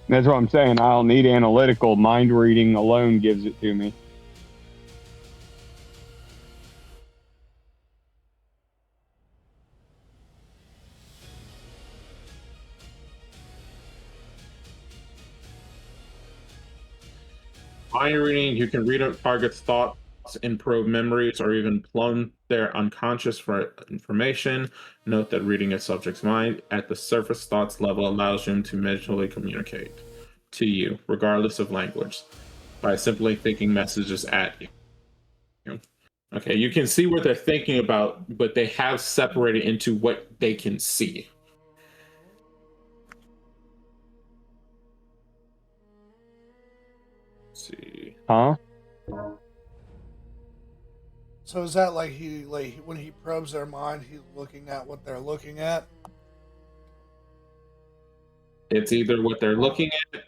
That's what I'm saying. I don't need analytical. Mind reading alone gives it to me. Mind reading, you can read a target's thoughts, improve memories, or even plumb their unconscious for information. Note that reading a subject's mind at the surface thoughts level allows them to mentally communicate to you, regardless of language, by simply thinking messages at you. Okay, you can see what they're thinking about, but they have separated into what they can see. Let's see. Huh? So is that like when he probes their mind, he's looking at what they're looking at? It's either what they're looking at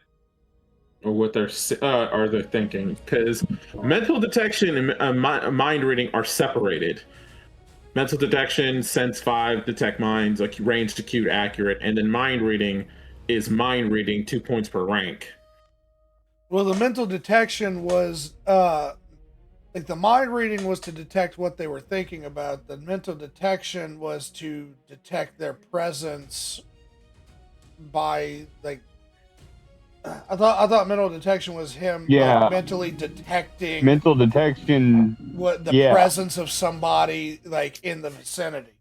or what they're thinking, because mental detection and mind reading are separated. Mental detection, sense 5, detect minds, like ranged, acute, accurate, and then mind reading is mind reading, 2 points per rank. Well, the mental detection was like the mind reading was to detect what they were thinking about. The mental detection was to detect their presence by like I thought mental detection was him like mentally detecting mental detection. what the presence of somebody like in the vicinity.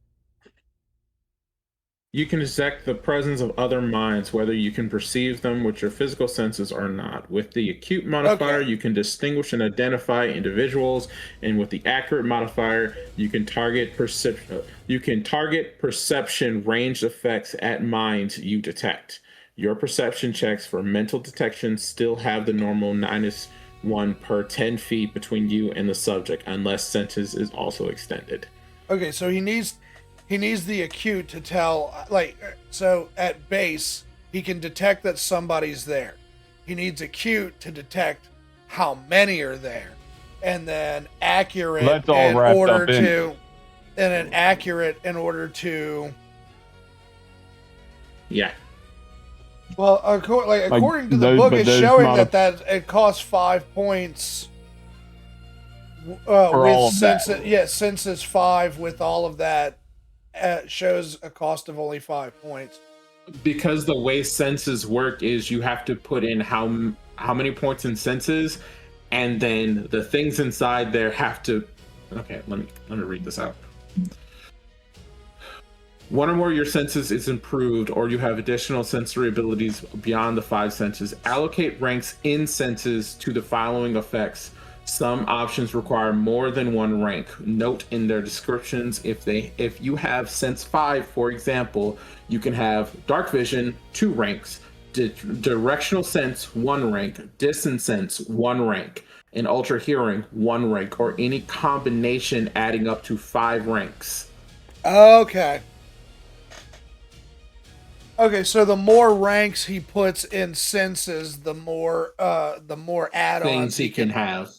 You can detect the presence of other minds, whether you can perceive them with your physical senses or not. With the acute modifier, Okay. you can distinguish and identify individuals, and with the accurate modifier, you can target perception. You can target perception ranged effects at minds you detect. Your perception checks for mental detection still have the normal -1 per 10 feet between you and the subject, unless senses is also extended. Okay, so he needs the acute to tell, like, so at base he can detect that somebody's there. He needs acute to detect how many are there, and then accurate That's all in wrapped order up in. to, and then accurate in order to. Yeah. Well, according to the those- book, but it's those showing modif- that it costs 5 points. For With all of that. census 5 with all of that shows a cost of only 5 points. Because the way senses work is you have to put in how many points in senses, and then the things inside there have to. Okay, let me read this out. One or more of your senses is improved, or you have additional sensory abilities beyond the 5 senses. Allocate ranks in senses to the following effects. Some options require more than 1 rank. Note in their descriptions if you have sense 5, for example, you can have dark vision 2 ranks, directional sense 1 rank, distance sense 1 rank, and ultra hearing 1 rank, or any combination adding up to 5 ranks. Okay. Okay, so the more ranks he puts in senses, the more add-ons Things he can have.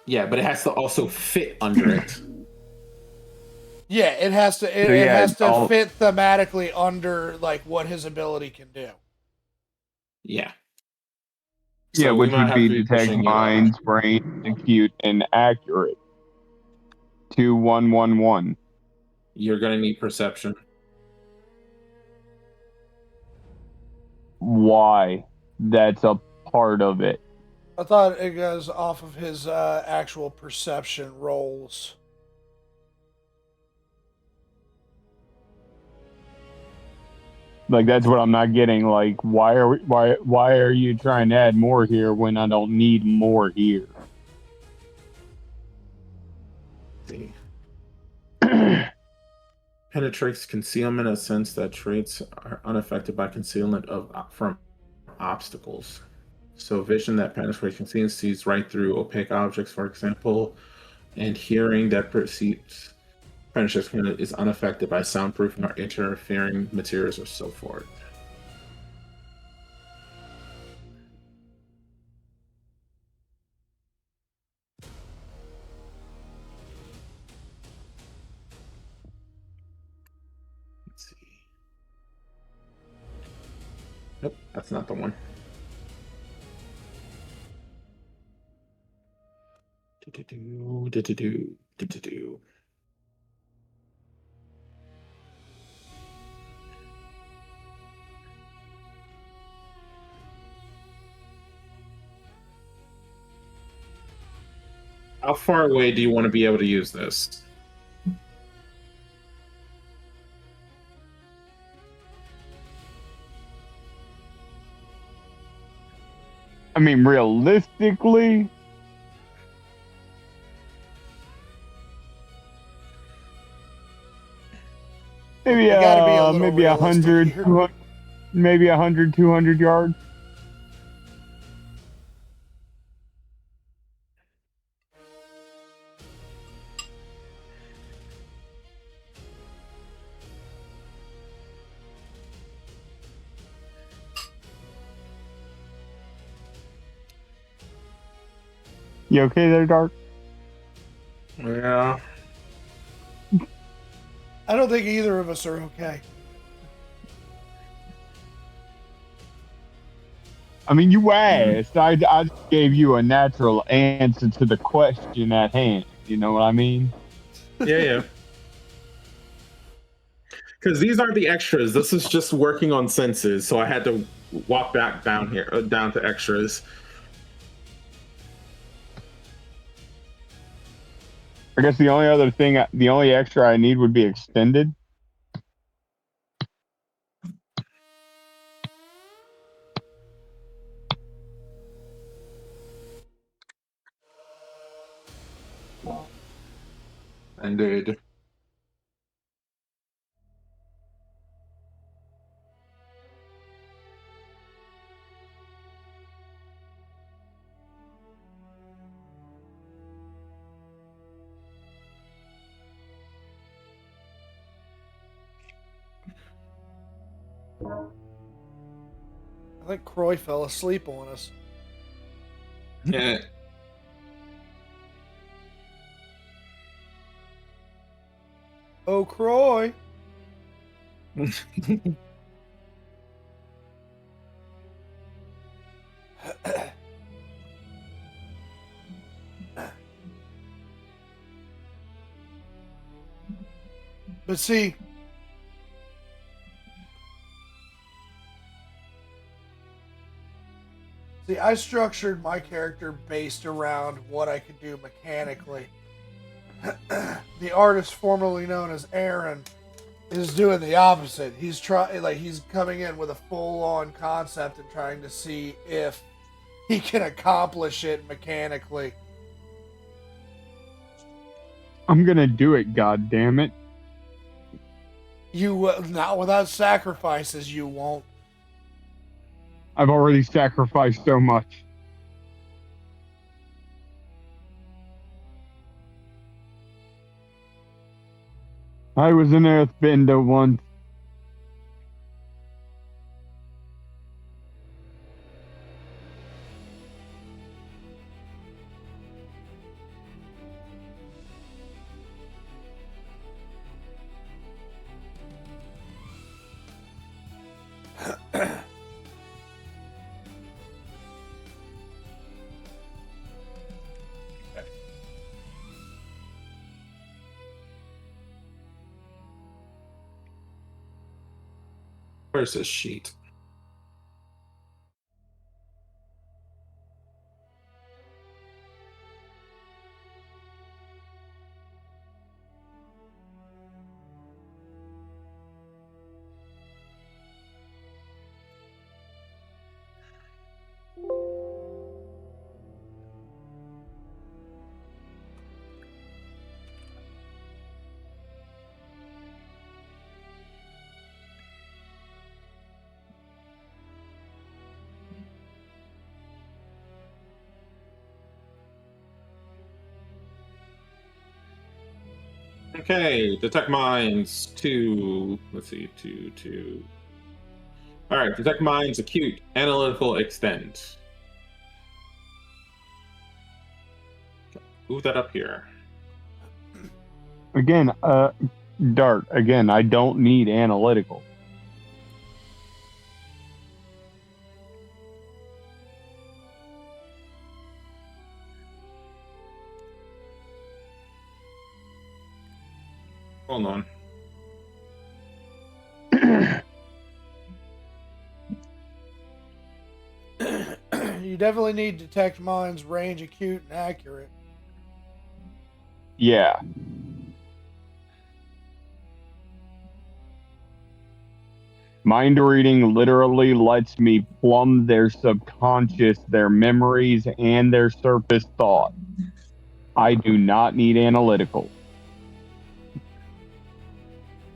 Yeah, but it has to also fit under it. Yeah, it has to. It, So, it yeah, has to all- fit thematically under like what his ability can do. Yeah. Yeah, So we which might would have be to be detect pushing you up. minds, brain, acute, and accurate. 2111. You're gonna need perception. Why? That's a part of it. I thought it goes off of his actual perception rolls. Like, that's what I'm not getting. Like, why are you trying to add more here when I don't need more here? See. Penetrates concealment, a sense that traits are unaffected by concealment of from obstacles. So vision that penetrates concealment sees right through opaque objects, for example, and hearing that perceives penetrates is unaffected by soundproofing or interfering materials or so forth. Let's see. Nope, that's not the one. Do-do-do. How far away do you want to be able to use this? I mean, realistically, maybe You got to be a little maybe realistic 100, here. 200, maybe 100, 200 yards. You okay there, Dark? Yeah. I don't think either of us are okay. I mean, you asked. I just gave you a natural answer to the question at hand. You know what I mean? Yeah. Because these aren't the extras. This is just working on senses, so I had to walk back down here, down to extras. I guess the only extra I need would be extended. Indeed. I think Croy fell asleep on us. Yeah. Oh, Croy. But see, I structured my character based around what I could do mechanically. The artist formerly known as Aaron is doing the opposite. He's coming in with a full-on concept and trying to see if he can accomplish it mechanically. I'm gonna do it, god damn it. You not without sacrifices, you won't. I've already sacrificed so much. I was an earthbender once. Where's this sheet? Okay, detect minds two. Let's see, two. All right, detect minds acute, analytical extend. Move that up here. Again, Dart, again, I don't need analytical. Hold on. You definitely need detect minds, range, acute, and accurate. Yeah. Mind reading literally lets me plumb their subconscious, their memories, and their surface thought. I do not need analytical.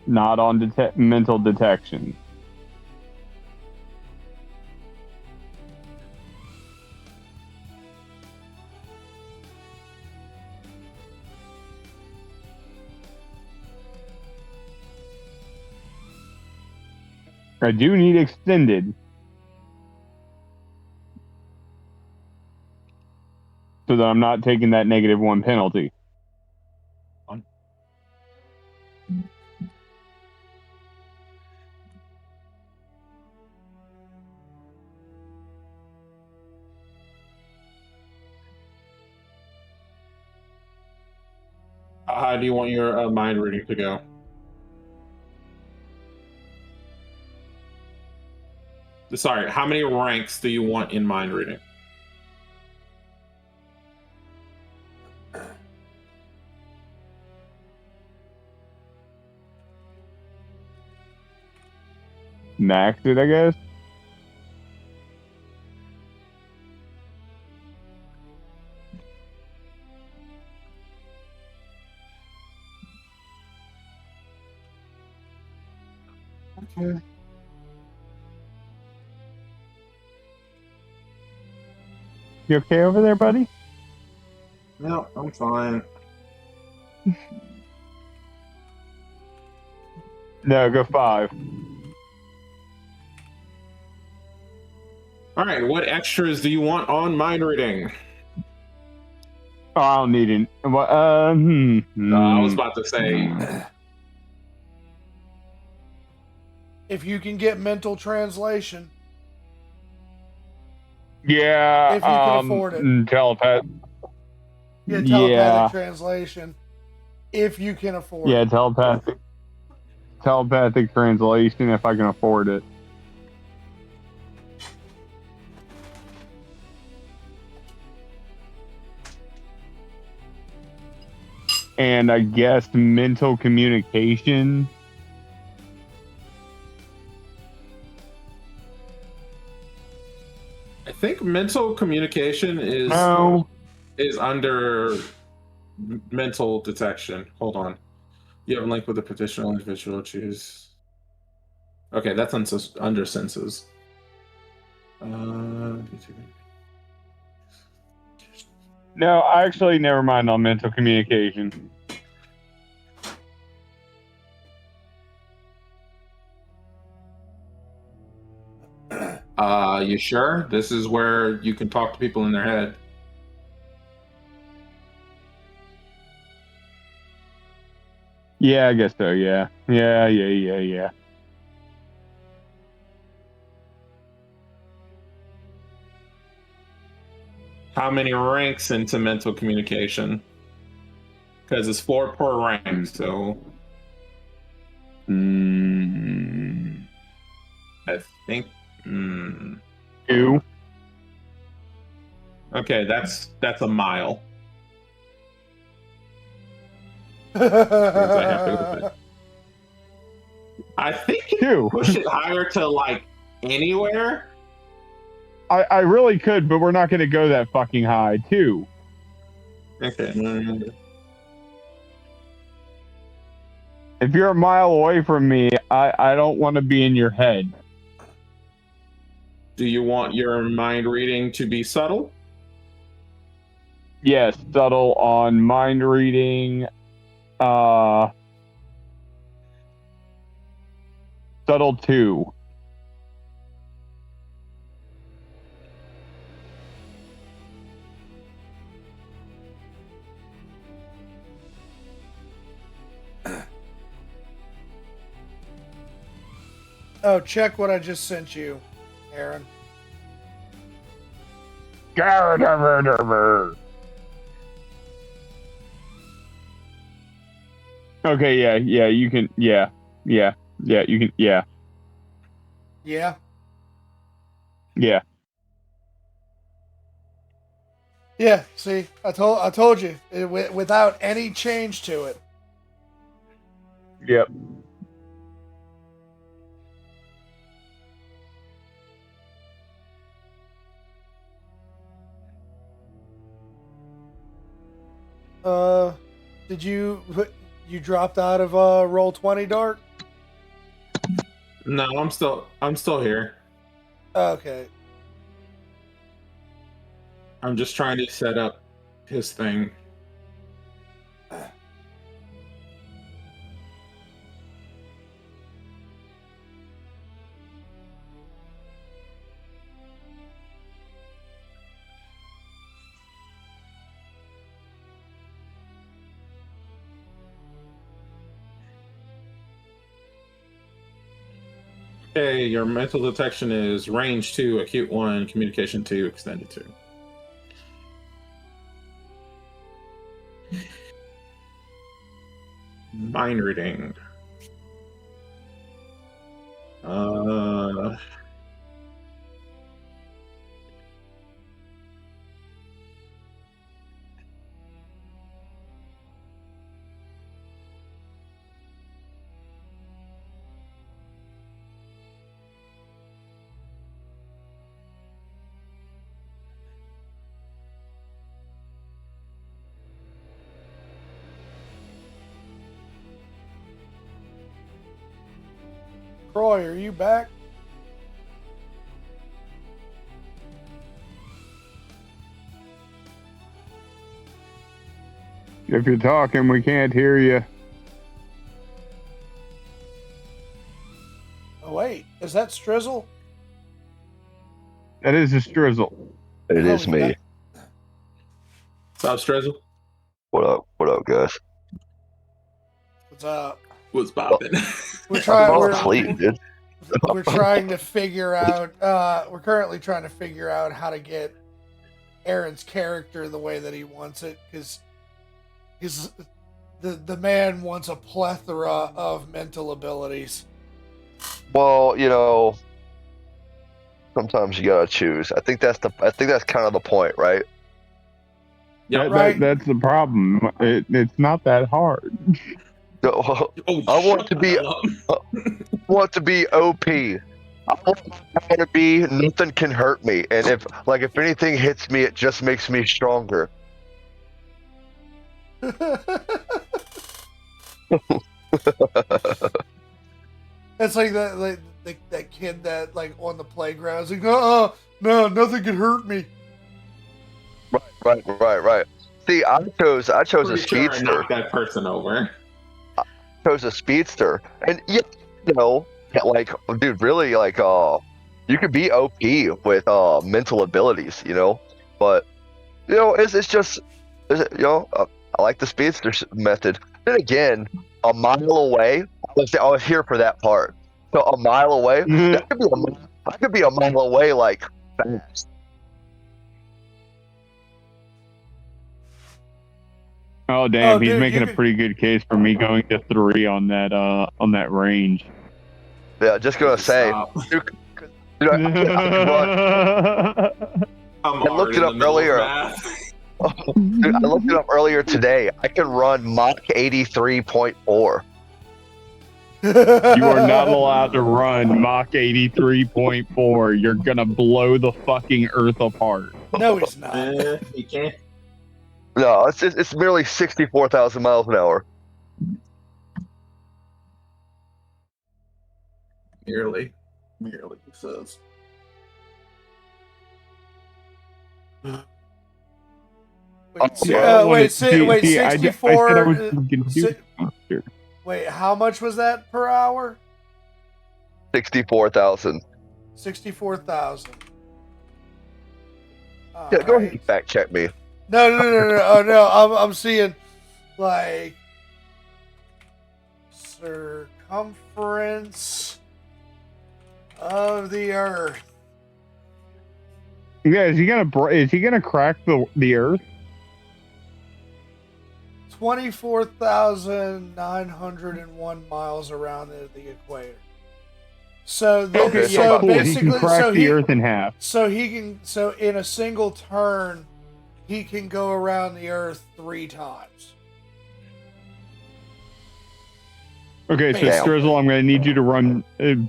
Not on mental detection. I do need extended. So that I'm not taking that -1 penalty. How do you want your mind reading to go? Sorry, how many ranks do you want in mind reading? Max it, I guess. Okay. You okay over there, buddy? No, I'm fine. No, go 5. All right, what extras do you want on mind reading? Oh, I don't need it. What? I was about to say, If you can get mental translation, Yeah. if you can afford it. Telepath. Get telepathic Yeah. translation, if you can afford Yeah, it. telepathic translation if I can afford it. And I guess mental communication. I think mental communication No. is under mental detection. Hold on. You have a link with a petitional individual. Choose. Okay, that's under senses. No, actually, never mind on mental communication. You sure? This is where you can talk to people in their head. Yeah, I guess so. Yeah. Yeah. How many ranks into mental communication? Because it's 4 per rank, so I think 2. okay, that's a mile. I think you 2. push it higher to like anywhere. I really could, but we're not going to go that fucking high. 2. Okay. If you're a mile away from me, I don't want to be in your head. Do you want your mind reading to be subtle? Yes, subtle on mind reading. Subtle 2. Oh, check what I just sent you, Aaron. Okay, yeah, you can, yeah, you can, yeah. Yeah. Yeah, see, I told you, without any change to it. Yep. Did you dropped out of Roll20, Dark? No, I'm still here. Okay. I'm just trying to set up his thing. Okay, your mental detection is range 2, acute 1, communication 2, extended 2. Mind reading. Croy, are you back? If you're talking, we can't hear you. Oh wait, is that Strizzle? That is a strizzle. It Oh, is he's me. back. What's up, Strezzle? What up? What up, guys? What's up? What's poppin'? We're I'm trying. all asleep, dude. We're trying to figure out. We're currently trying to figure out how to get Aaron's character the way that he wants it, because the man wants a plethora of mental abilities. Well, you know, sometimes you gotta choose. I think that's kind of the point, right? Yeah, Right. That's the problem. It's not that hard. So, Oh, I want shut to the be- hell up. want to be OP. I want my power to be nothing can hurt me, and if anything hits me, it just makes me stronger. It's like that kid that like on the playground is like, no, nothing can hurt me. Right. See, I chose a Pretty sure I speedster. knocked that person over. Chose a speedster, and yeah, you know, like, dude, really, like, you could be OP with mental abilities, you know, but you know, you know, I like the speedster method. Then again, a mile away, I was here for that part. So a mile away, I could be a mile away, like, fast. Oh damn, Oh, he's dude, making you a could- pretty good case for me going to 3 on that range. Yeah, just gonna say, Stop. dude, I could run. I'm I looked already it in up the middle earlier. of math. Dude, I looked it up earlier today. I can run Mach 83.4. You are not allowed to run Mach 83.4. You're gonna blow the fucking earth apart. No, he's not. You can't. No, it's merely 64,000 miles an hour. Merely, he says. Wait, See, wait, I 64. said I was gonna do speedster. Wait, how much was that per hour? 64,000. 64,000. Yeah, go ahead and fact check me. No. Oh no, I'm seeing like circumference of the Earth. Yeah, is he gonna crack the earth? 24,901 miles around the equator. So, Okay, so cool. He basically, can crack so the earth in half. So in a single turn, he can go around the Earth 3 times. Okay, so Damn. Strizzle, I'm gonna need you to run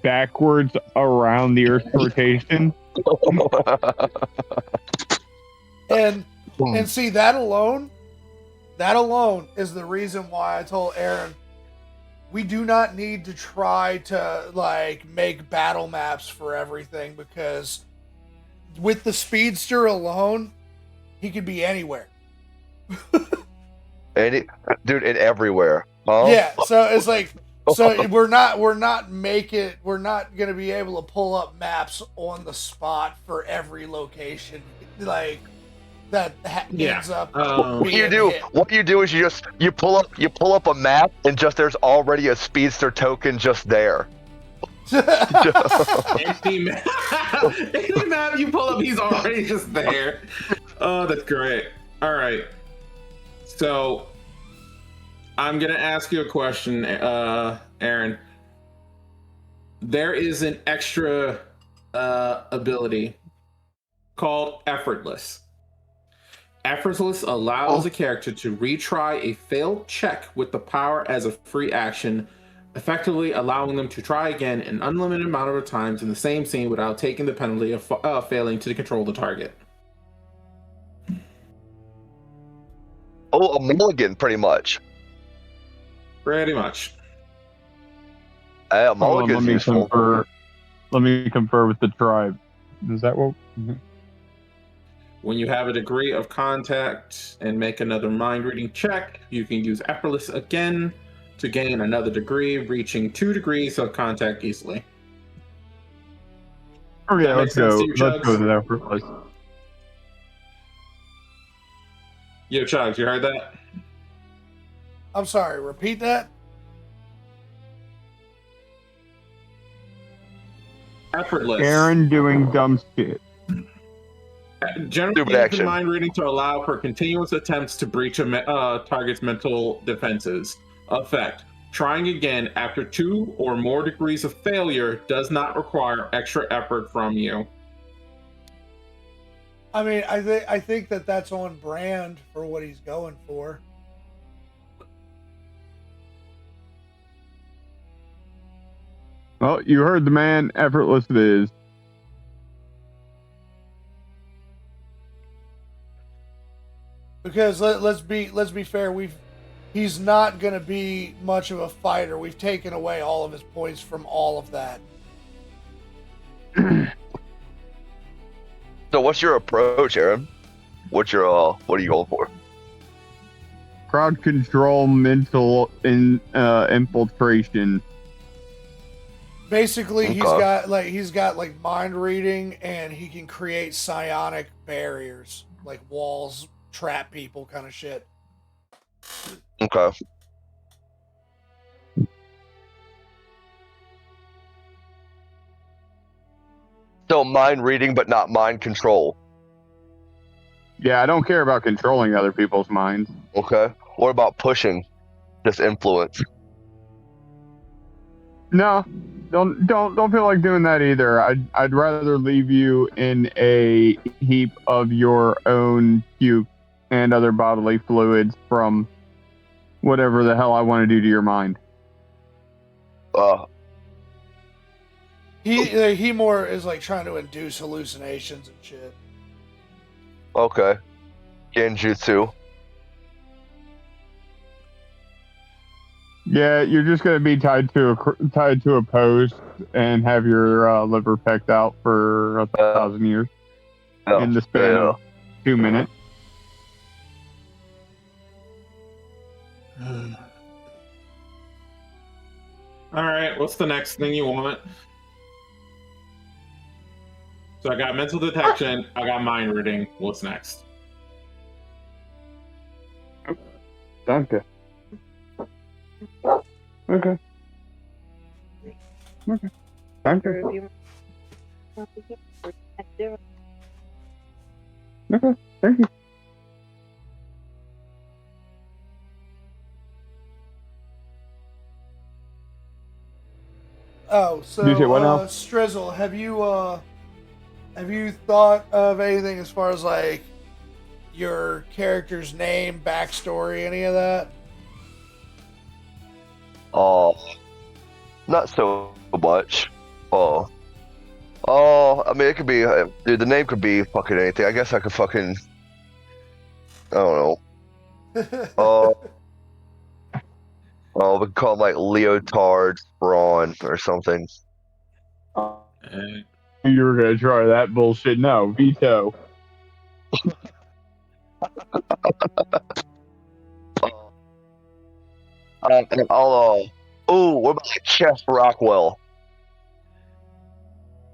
backwards around the Earth's rotation. And see, that alone is the reason why I told Aaron we do not need to try to like make battle maps for everything, because with the speedster alone, he could be anywhere. Dude, and everywhere. Huh? Yeah, so it's like, so we're not gonna be able to pull up maps on the spot for every location, like that ends up. What being you do? hit. What you do is you pull up a map, and just there's already a speedster token just there. Empty map. Any map you pull up, he's already just there. Oh, that's great. All right. So, I'm going to ask you a question, Aaron. There is an extra ability called Effortless. Effortless allows a character to retry a failed check with the power as a free action, effectively allowing them to try again an unlimited amount of times in the same scene without taking the penalty of failing to control the target. Oh, a mulligan, pretty much. Pretty much. A Hold on, mulligan's useful. Let me confer with the tribe. Is that what? When you have a degree of contact and make another mind reading check, you can use effortless again to gain another degree, reaching 2 degrees of contact easily. Okay, That makes sense to you, Let's go Chugs? to that effortless. Yo, Chugs, you heard that? I'm sorry, repeat that? Effortless. Aaron doing dumb shit. Generally Stupid used in action. mind reading to allow for continuous attempts to breach a target's mental defenses. Effect. Trying again after 2 or more degrees of failure does not require extra effort from you. I mean, I think that that's on brand for what he's going for. Well, you heard the man. Effortless it is. Because let's be fair, he's not going to be much of a fighter. We've taken away all of his points from all of that. So what's your approach, Aaron? What are you going for? Crowd control, mental infiltration. Basically, Okay. he's got like mind reading, and he can create psionic barriers, like walls, trap people, kind of shit. Okay. So mind reading, but not mind control. Yeah, I don't care about controlling other people's minds. Okay. What about pushing? Just influence. No, don't feel like doing that either. I'd rather leave you in a heap of your own puke and other bodily fluids from whatever the hell I want to do to your mind. He more is like trying to induce hallucinations and shit. Okay. Genjutsu. Yeah, you're just gonna be tied to a post and have your liver pecked out for 1,000 years in the span of 2 minutes. All right, what's the next thing you want? So I got mental detection, I got mind reading. What's next? Danke. Okay. Okay. Danke. Okay. Thank you. Oh, so You say what now? Strizzle, have you thought of anything as far as like your character's name, backstory, any of that? Oh, not so much. I mean, it could be, dude, the name could be fucking anything. I guess I could fucking, I don't know. We could call him like Leotard Braun or something. You were gonna try that bullshit. No, veto. And what about Chef Rockwell?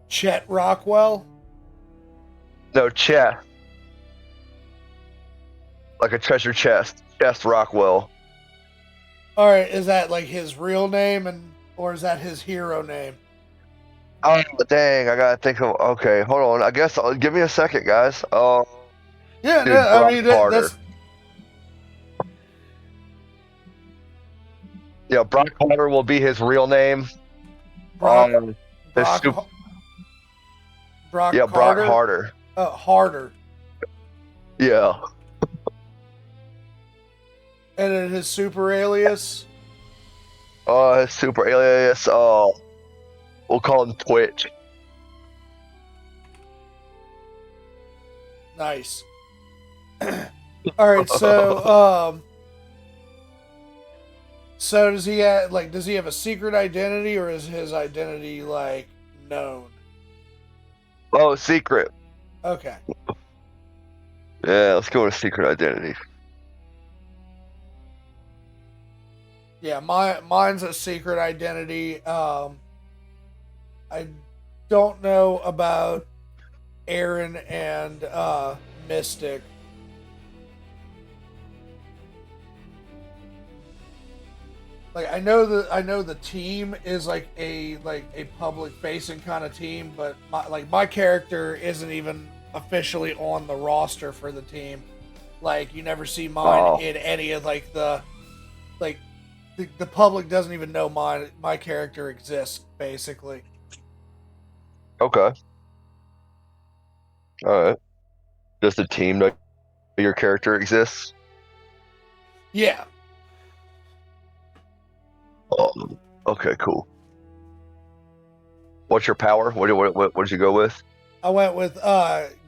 Chet Rockwell? No, chest. Like a treasure chest. Chest Rockwell. All right, is that like his real name, or is that his hero name? Oh, dang, I gotta think of, okay, hold on. I guess, give me a second, guys. Yeah, dude, no, I Brock mean Carter. that's Yeah, Brock Carter will be his real name. Brock. His Brock. sup- Brock yeah, Brock Carter. Harder. Harder. Yeah. And then his super alias. His super alias, we'll call him Twitch. Nice. All right, so So does he have a secret identity, or is his identity like known? Oh, secret. Okay. Yeah, let's go with secret identity. Yeah, mine's a secret identity. I don't know about Aaron and Mystic. Like I know the team is like a public facing kind of team, but my character isn't even officially on the roster for the team. Like you never see mine in any of like the public doesn't even know my character exists basically. Okay. All right. Does the team know your character exists? Yeah. Okay, cool. What's your power? What did you go with? I went with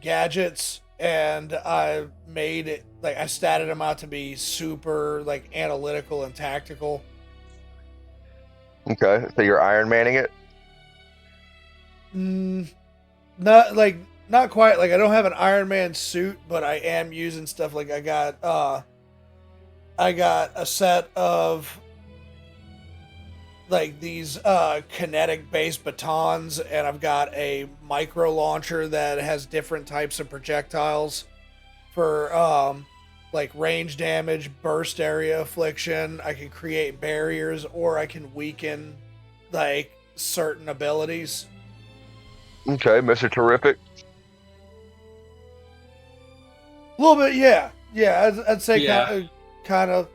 gadgets, and I made it like I statted them out to be super like analytical and tactical. Okay, so you're Iron Manning it. Not quite. Like I don't have an Iron Man suit, but I am using stuff like I got a set of like these kinetic based batons, and I've got a micro launcher that has different types of projectiles for like range damage, burst area affliction. I can create barriers, or I can weaken like certain abilities. Okay, Mr. Terrific. A little bit, yeah. I'd say Yeah. kind of.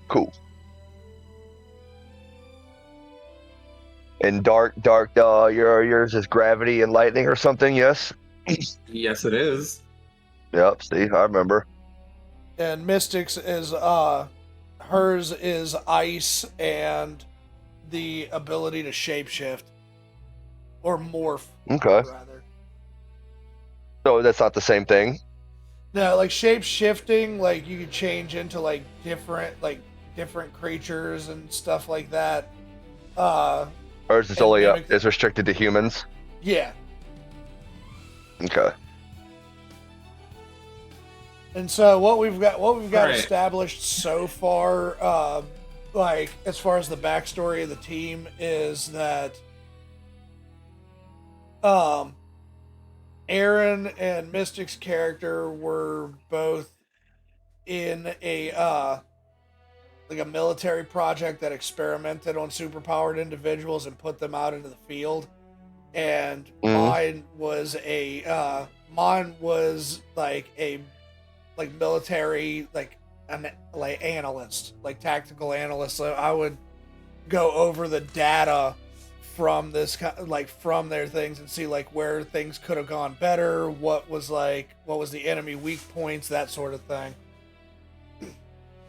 Cool. And dark, yours is gravity and lightning or something. Yes. Yes, it is. Yep. See, I remember. And Mystics is hers is ice and the ability to shapeshift or morph. Okay. Rather. So that's not the same thing. No, like shape shifting, like you can change into like different creatures and stuff like that. Or is this only is restricted to humans? Yeah. Okay. And so what we've got Right. established so far, like as far as the backstory of the team, is that Aaron and Mystic's character were both in a like a military project that experimented on superpowered individuals and put them out into the field. And mine was like a military analyst, like tactical analyst. So I would go over the data from from their things and see like where things could have gone better, what was the enemy weak points, that sort of thing.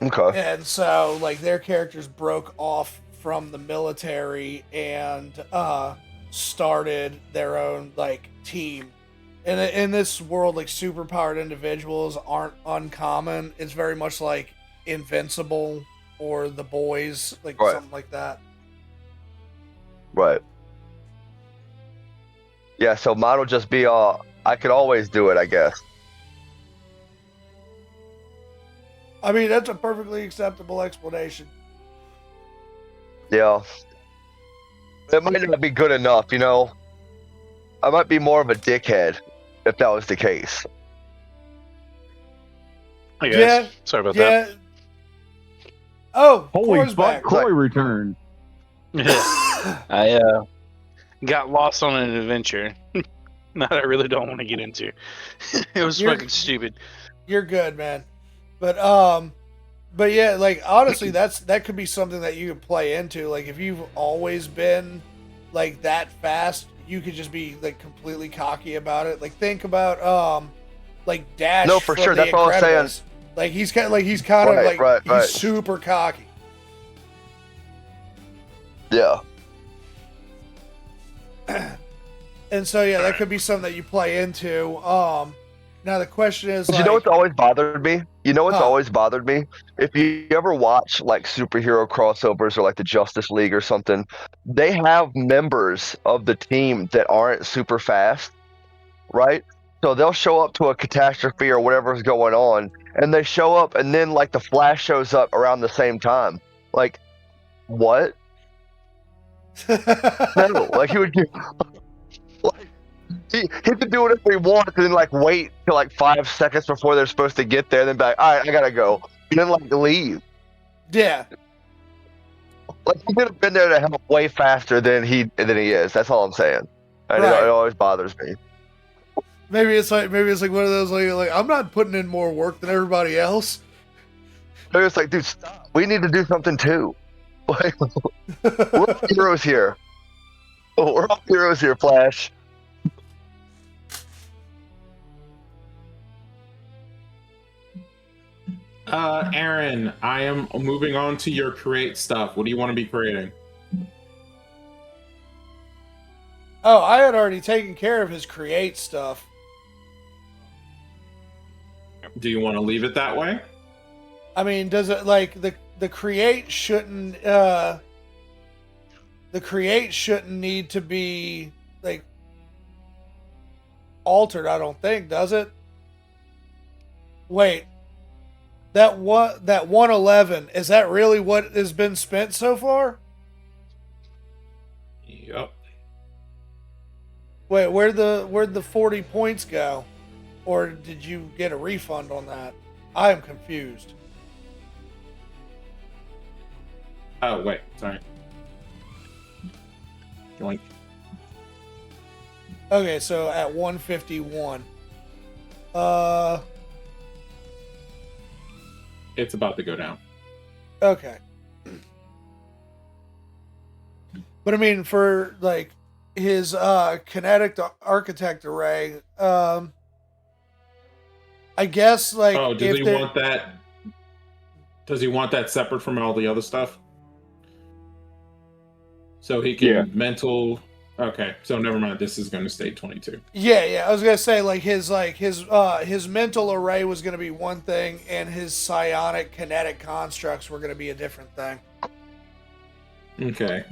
Okay. And so like their characters broke off from the military and started their own like team. And in this world, like superpowered individuals aren't uncommon. It's very much like Invincible or The Boys, like something like that. Right. Yeah, so mine will just be I could always do it, I guess. I mean, that's a perfectly acceptable explanation. Yeah. It might not be good enough, you know. I might be more of a dickhead if that was the case. I guess. Yeah. Sorry about that. Oh, Holy Corey's fuck, back. Corey returned. I got lost on an adventure that I really don't want to get into. It was fucking stupid. You're good, man. But yeah, like honestly, that could be something that you could play into. Like if you've always been like that fast, you could just be like completely cocky about it. Like think about like Dash. No, for from sure. The That's all I'm saying. Incredibles. Like he's kind of Right. super cocky. Yeah. And so yeah, that could be something that you play into. Now the question is, But like, you know what's always bothered me? You know what's Huh. always bothered me? If you ever watch like superhero crossovers or like the Justice League or something, they have members of the team that aren't super fast, right? So they'll show up to a catastrophe or whatever's going on, and they show up, and then like the Flash shows up around the same time. Like, what? No, like he would give, like, he could do whatever he wants and then like wait till like 5 seconds before they're supposed to get there, and then be like, all right, I gotta go, and then like leave. yeah, Like he could have been there to help way faster than he is. That's all I'm saying. And Right. it always bothers me. maybe it's like one of those like I'm not putting in more work than everybody else. They're just like, dude, stop. We need to do something too. Like, we're all heroes here. We're all heroes here, Flash. Aaron, I am moving on to your create stuff. What do you want to be creating? Oh, I had already taken care of his create stuff. Do you want to leave it that way? I mean, does it like the create shouldn't need to be like altered, I don't think, does it? Wait. That 111, is that really what has been spent so far? Yep. Wait, where'd the 40 points go? Or did you get a refund on that? I am confused. Oh, wait. Sorry. Joink. Okay, so at 151. It's about to go down. Okay. But I mean, for like his kinetic architect array, I guess like Oh, does he want that? Does he want that separate from all the other stuff? So he can mental. Okay, so never mind. This is going to stay 22. Yeah. I was gonna say like his mental array was gonna be one thing, and his psionic kinetic constructs were gonna be a different thing. Okay.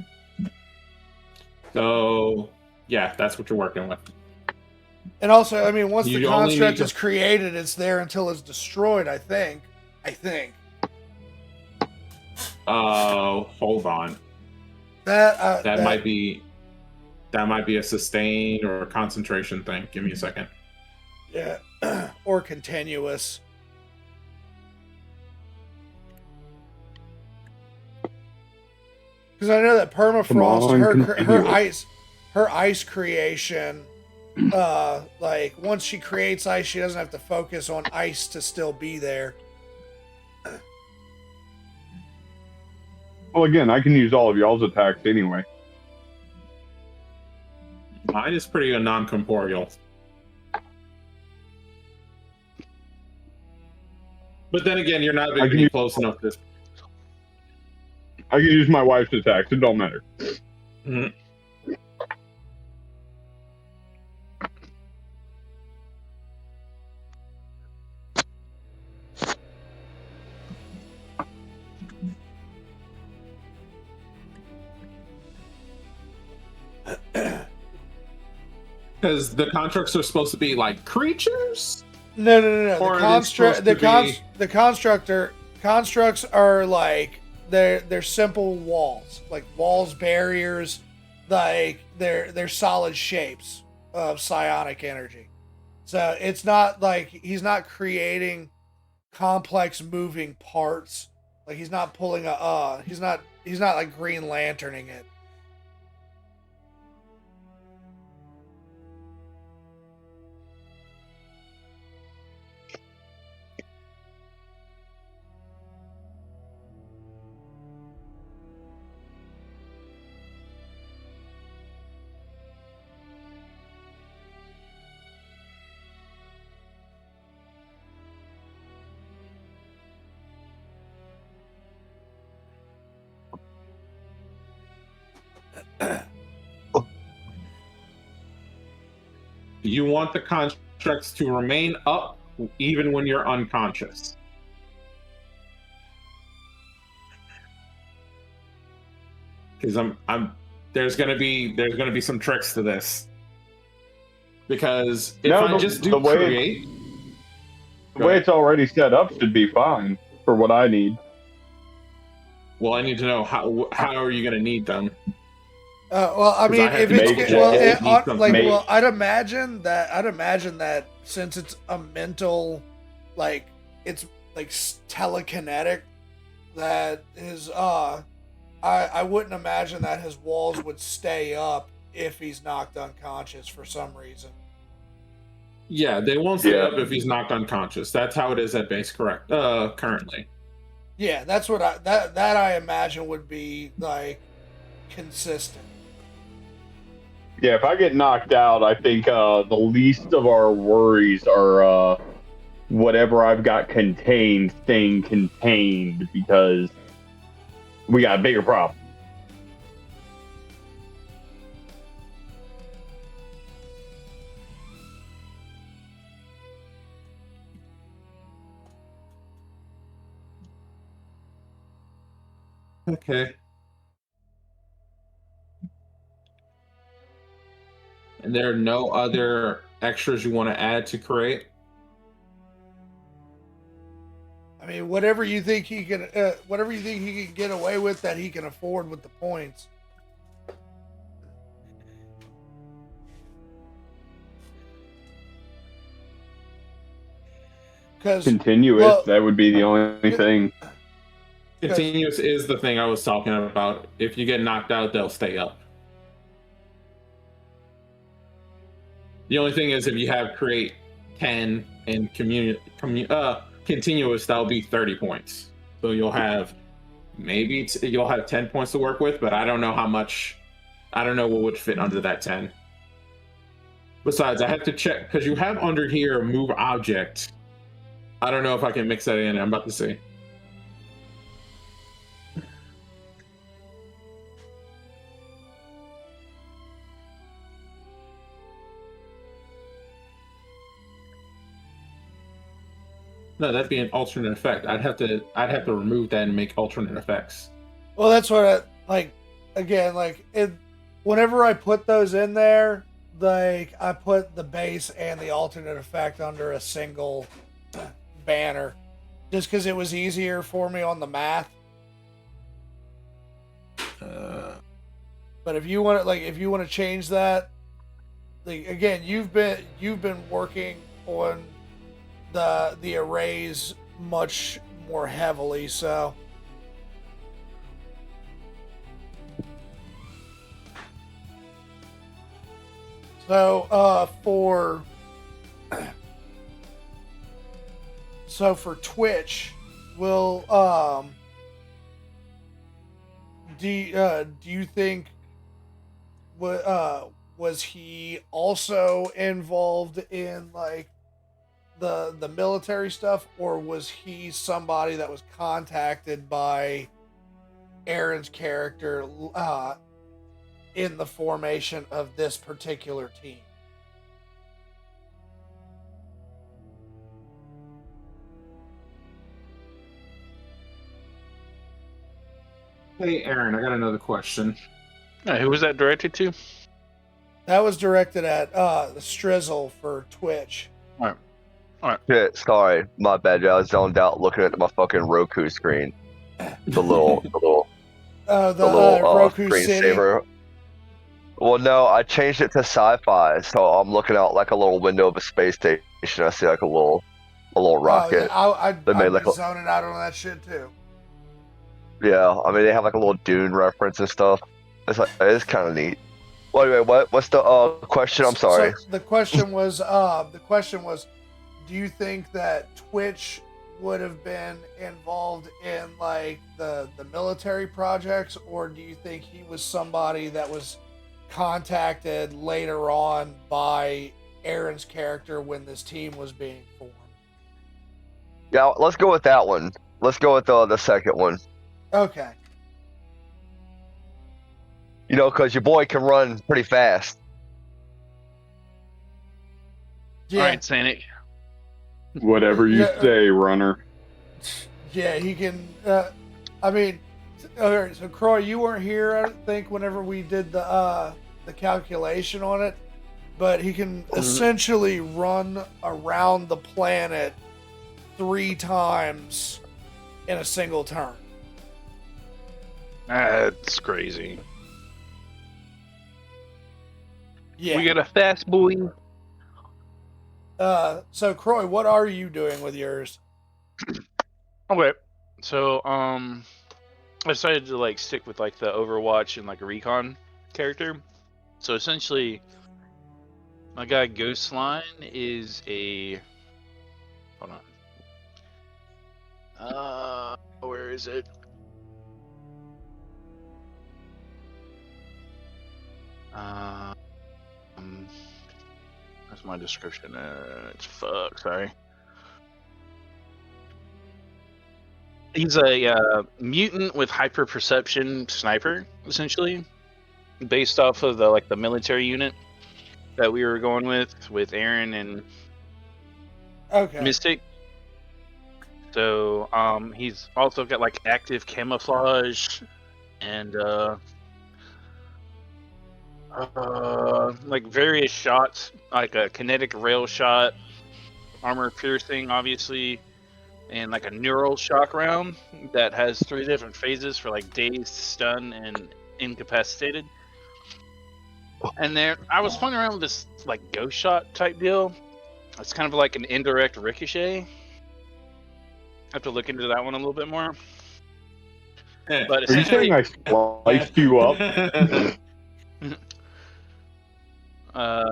So yeah, that's what you're working with. And also, I mean, once You the only construct need is created, it's there until it's destroyed. I think. Hold on. That might be a sustain or a concentration thing. Give me a second. Yeah, or continuous. Because I know that permafrost, her ice creation, like once she creates ice, she doesn't have to focus on ice to still be there. Well, again, I can use all of y'all's attacks anyway. Mine is pretty non-corporeal. But then again, you're not going to be close enough to... I can use my wife's attacks. It don't matter. Mm-hmm. Because the constructs are supposed to be like creatures? No. Or The constructs are like they're simple walls, like walls, barriers, like they're solid shapes of psionic energy. So it's not like he's not creating complex moving parts. Like he's not pulling he's not like Green Lanterning it. You want the construct checks to remain up even when you're unconscious. Because there's gonna be some tricks to this. Because if I just do create, the way it's already set up should be fine for what I need. well, I need to know how are you gonna need them? Well, I 'Cause mean, I have if to it's double check well, if it, it needs some like, make. well, I'd imagine that since it's a mental, like, it's like telekinetic, that his I wouldn't imagine that his walls would stay up if he's knocked unconscious for some reason. Yeah, they won't stay Yeah. up if he's knocked unconscious. That's how it is at base currently. Yeah, that's what I imagine would be like consistent. Yeah, if I get knocked out, I think the least of our worries are whatever I've got contained staying contained, because we got a bigger problem. Okay. And there are no other extras you want to add to create? I mean, whatever you think he can get away with that he can afford with the points. Continuous, that would be the only thing. Continuous is the thing I was talking about. If you get knocked out, they'll stay up. The only thing is if you have create 10 and continuous, that'll be 30 points. So you'll have you'll have 10 points to work with, but I don't know how much. I don't know what would fit under that 10. Besides, I have to check because you have under here move object. I don't know if I can mix that in. I'm about to see. No, that'd be an alternate effect. I'd have to remove that and make alternate effects. Well, that's what I like. Again, like whenever I put those in there, like I put the base and the alternate effect under a single banner, just because it was easier for me on the math. But if you want to change that, like again, you've been working on the arrays much more heavily, so for Twitch, will do you think was he also involved in like the military stuff, or was he somebody that was contacted by Aaron's character in the formation of this particular team? Hey, Aaron, I got another question. Who was that directed to? That was directed at the Strizzle for Twitch. All right. Shit, sorry, my bad. I was zoned out looking at my fucking Roku screen. The little Roku screensaver. Well, no, I changed it to sci-fi, so I'm looking out like a little window of a space station. I see like a little rocket. I'd be zoning out on that shit too. Yeah, I mean they have like a little Dune reference and stuff. It's kind of neat. Well, anyway, what's the question? I'm sorry. So the question was do you think that Twitch would have been involved in like the military projects, or do you think he was somebody that was contacted later on by Aaron's character when this team was being formed? Yeah, let's go with that one. Let's go with the second one. Okay. You know, because your boy can run pretty fast. Yeah. All right, Sanic. Whatever you Yeah. say, runner. Yeah, he can. I mean, all right, so Croy, you weren't here, I think, whenever we did the calculation on it, but he can essentially run around the planet 3 times in a single turn. That's crazy. Yeah. We got a fast boy. So Croy, what are you doing with yours? Okay, so I decided to like stick with like the Overwatch and like a recon character. So essentially, my guy Ghostline is a. Hold on. Where is it? That's my description. It's fuck. Sorry. He's a mutant with hyper perception sniper, essentially, based off of the military unit that we were going with Aaron and Okay. Mystic. So he's also got like active camouflage and like various shots, like a kinetic rail shot, armor piercing, obviously, and like a neural shock round that has 3 different phases for like dazed, stun, and incapacitated. And there, I was playing around with this like ghost shot type deal. It's kind of like an indirect ricochet. I have to look into that one a little bit more. But Are you saying I spliced you up?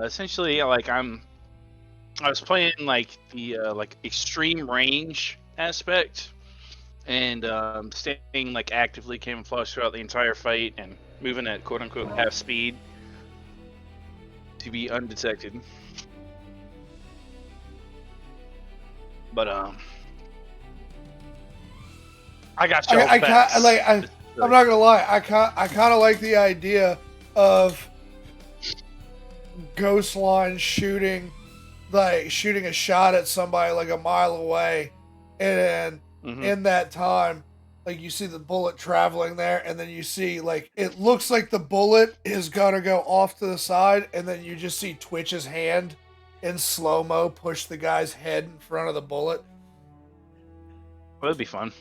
essentially, like I was playing like the like extreme range aspect, and staying like actively camouflaged throughout the entire fight and moving at quote unquote half speed to be undetected. But I got y'all I'm facts. not gonna lie. I kind of like the idea of Ghostline shooting a shot at somebody like a mile away, and then in that time, like you see the bullet traveling there, and then you see like it looks like the bullet is gonna go off to the side, and then you just see Twitch's hand in slow-mo push the guy's head in front of the bullet. Well, that'd be fun.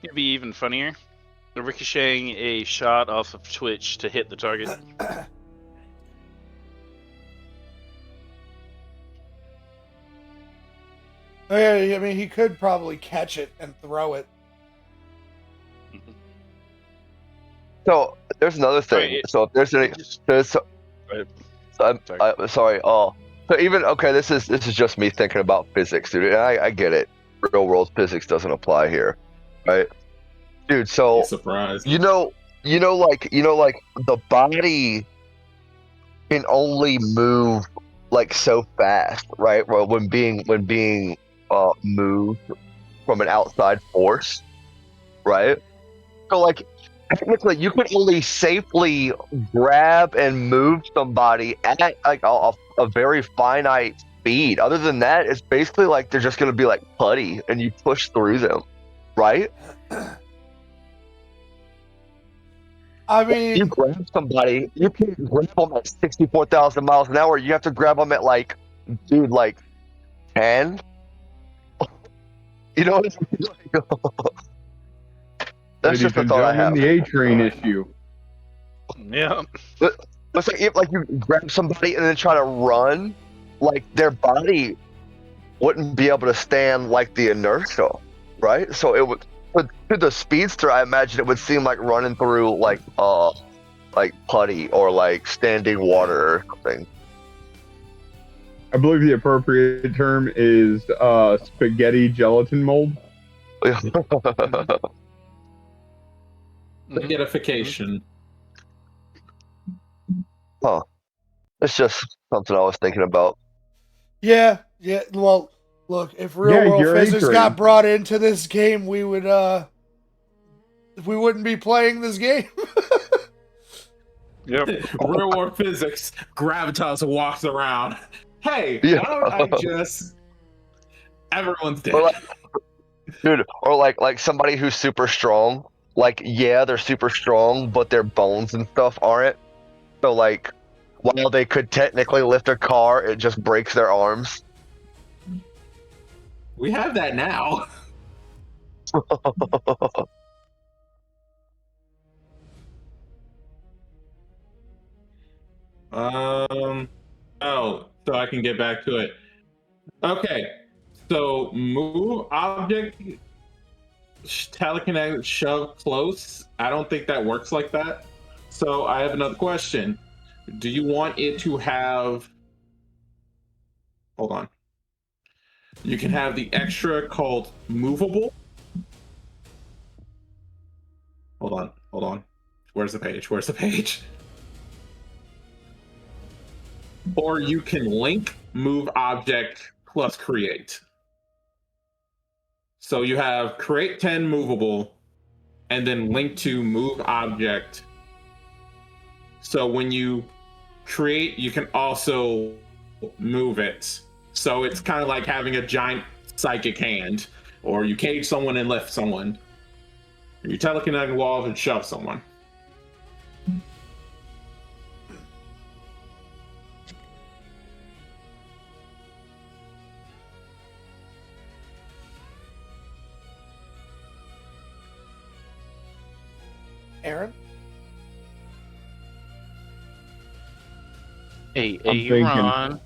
It'd be even funnier. Ricocheting a shot off of Twitch to hit the target. Yeah, I mean, he could probably catch it and throw it. So there's another thing. Sorry, So if there's any, there's. I'm sorry. So even okay, this is just me thinking about physics, dude. And I get it. Real world physics doesn't apply here, right, dude? So Surprise. you know, like the body can only move like so fast, right? Well, when being moved from an outside force, right? So like technically, you can only safely grab and move somebody at like a very finite speed. Other than that, it's basically like they're just gonna be like putty, and you push through them, right? I mean, You grab somebody, you can't grab them at 64,000 miles an hour. You have to grab them at like, dude, like 10. You know what I mean? That's Ladies just a and thought I gentlemen, have. the A-Train issue. Yeah. Let's say if like you grab somebody and then try to run, like their body wouldn't be able to stand like the inertia, right? So it would, but to the speedster, I imagine it would seem like running through like putty or like standing water or something. I believe the appropriate term is spaghetti gelatin mold. Spaghettification. Huh. It's just something I was thinking about. yeah. Well, look, if real world you're physics A-Train. got brought into this game, we wouldn't be playing this game. Yep. Real world physics. Gravitas walks around. Hey, Yeah. why don't I just? Everyone's dead. Or like, dude, or like somebody who's super strong. Like, yeah, they're super strong, but their bones and stuff aren't. So like, while they could technically lift a car, it just breaks their arms. We have that now. Oh, so I can get back to it. Okay. So move object, telekinetic, shove close. I don't think that works like that. So I have another question. Do you want it to have? Hold on. You can have the extra called movable. Hold on. Where's the page? Where's the page? Or you can link move object plus create. So you have create 10 movable and then link to move object. So when you create, you can also move it. So it's kind of like having a giant psychic hand, or you cage someone and lift someone. Or you telekinetic walls and shove someone. Aaron? Hey, I'm thinking. Ron.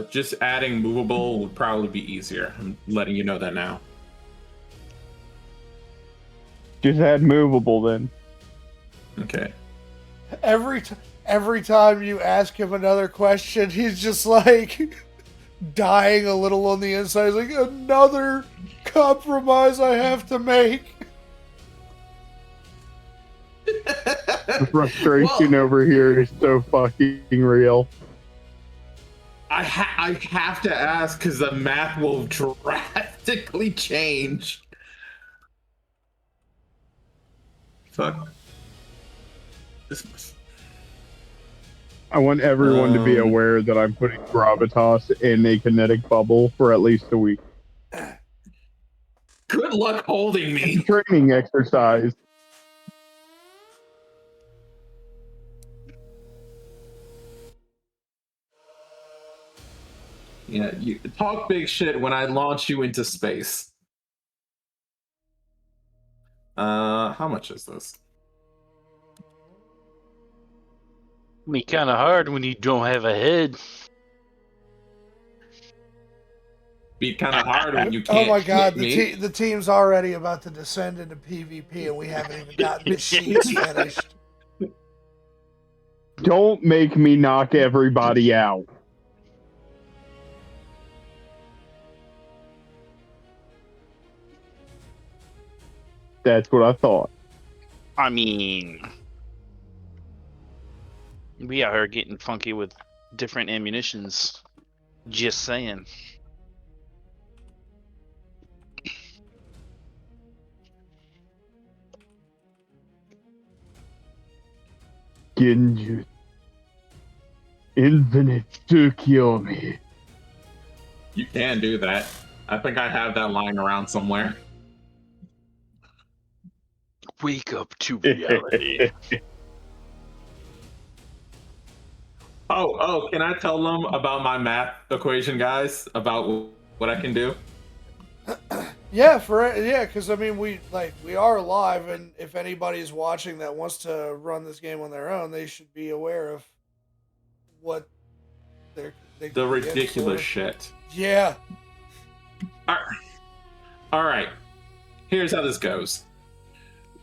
Just adding movable would probably be easier. I'm letting you know that now. Just add movable then. Okay. Every time you ask him another question, he's just like dying a little on the inside. He's like, another compromise I have to make. The frustration over here is so fucking real. I have to ask because the math will drastically change. Fuck. I want everyone to be aware that I'm putting gravitas in a kinetic bubble for at least a week. Good luck holding me. Training exercise. Yeah, you talk big shit when I launch you into space. How much is this? Be kind of hard when you don't have a head. Be kind of hard when you Oh can't. my god, hit me. the team's already about to descend into PvP and we haven't even gotten the sheets finished. Don't make me knock everybody out. That's what I thought. I mean, we out here getting funky with different ammunitions. Just saying. Genju. Infinite to kill me. You can do that. I think I have that lying around somewhere. Wake up to reality. Oh, can I tell them about my math equation, guys? About what I can do? Yeah, because I mean we are live, and if anybody's watching that wants to run this game on their own, they should be aware of what they The ridiculous shit. Yeah. All right. Here's how this goes.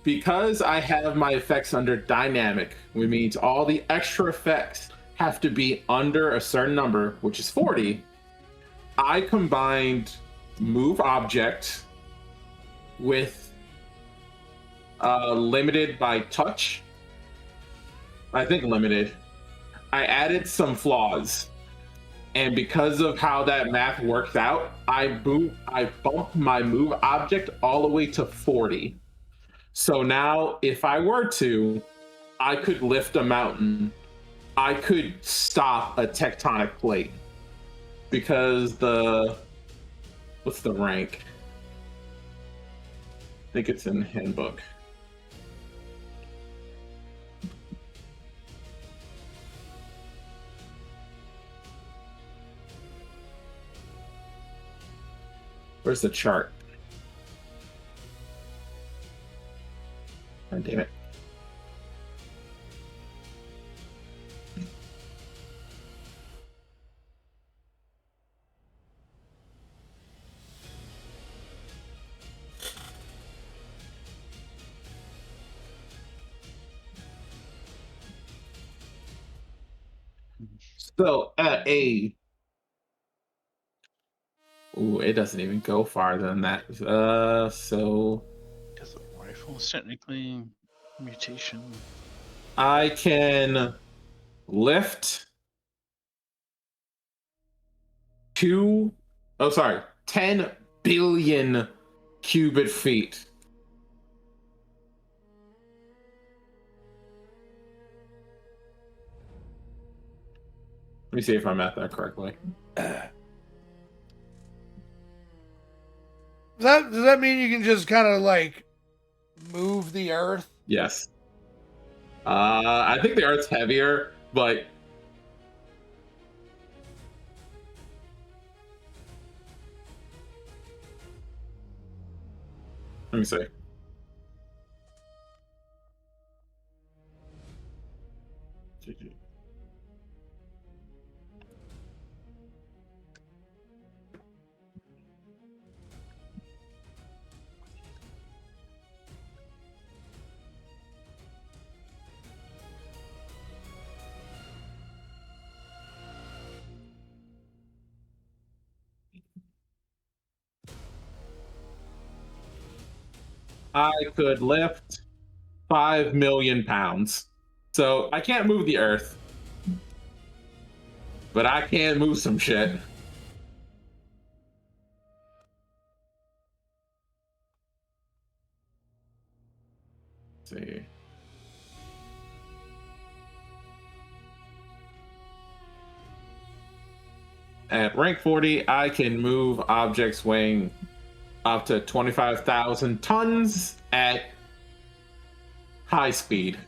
Because I have my effects under dynamic, which means all the extra effects have to be under a certain number, which is 40. I combined move object with limited by touch. I think limited. I added some flaws. And because of how that math works out, I bumped my move object all the way to 40. So now, if I were to, I could lift a mountain. I could stop a tectonic plate because what's the rank? I think it's in the handbook. Where's the chart? God damn it. So at a ooh, it doesn't even go farther than that. So Because the rifle is technically mutation. I can lift 10 billion cubic feet. Let me see if I math that correctly. Does that mean you can just kind of like move the Earth? Yes. I think the Earth's heavier, but let me see. I could lift 5 million pounds. So I can't move the Earth, but I can move some shit. Let's see. At rank 40, I can move objects weighing up to 25,000 tons at high speed.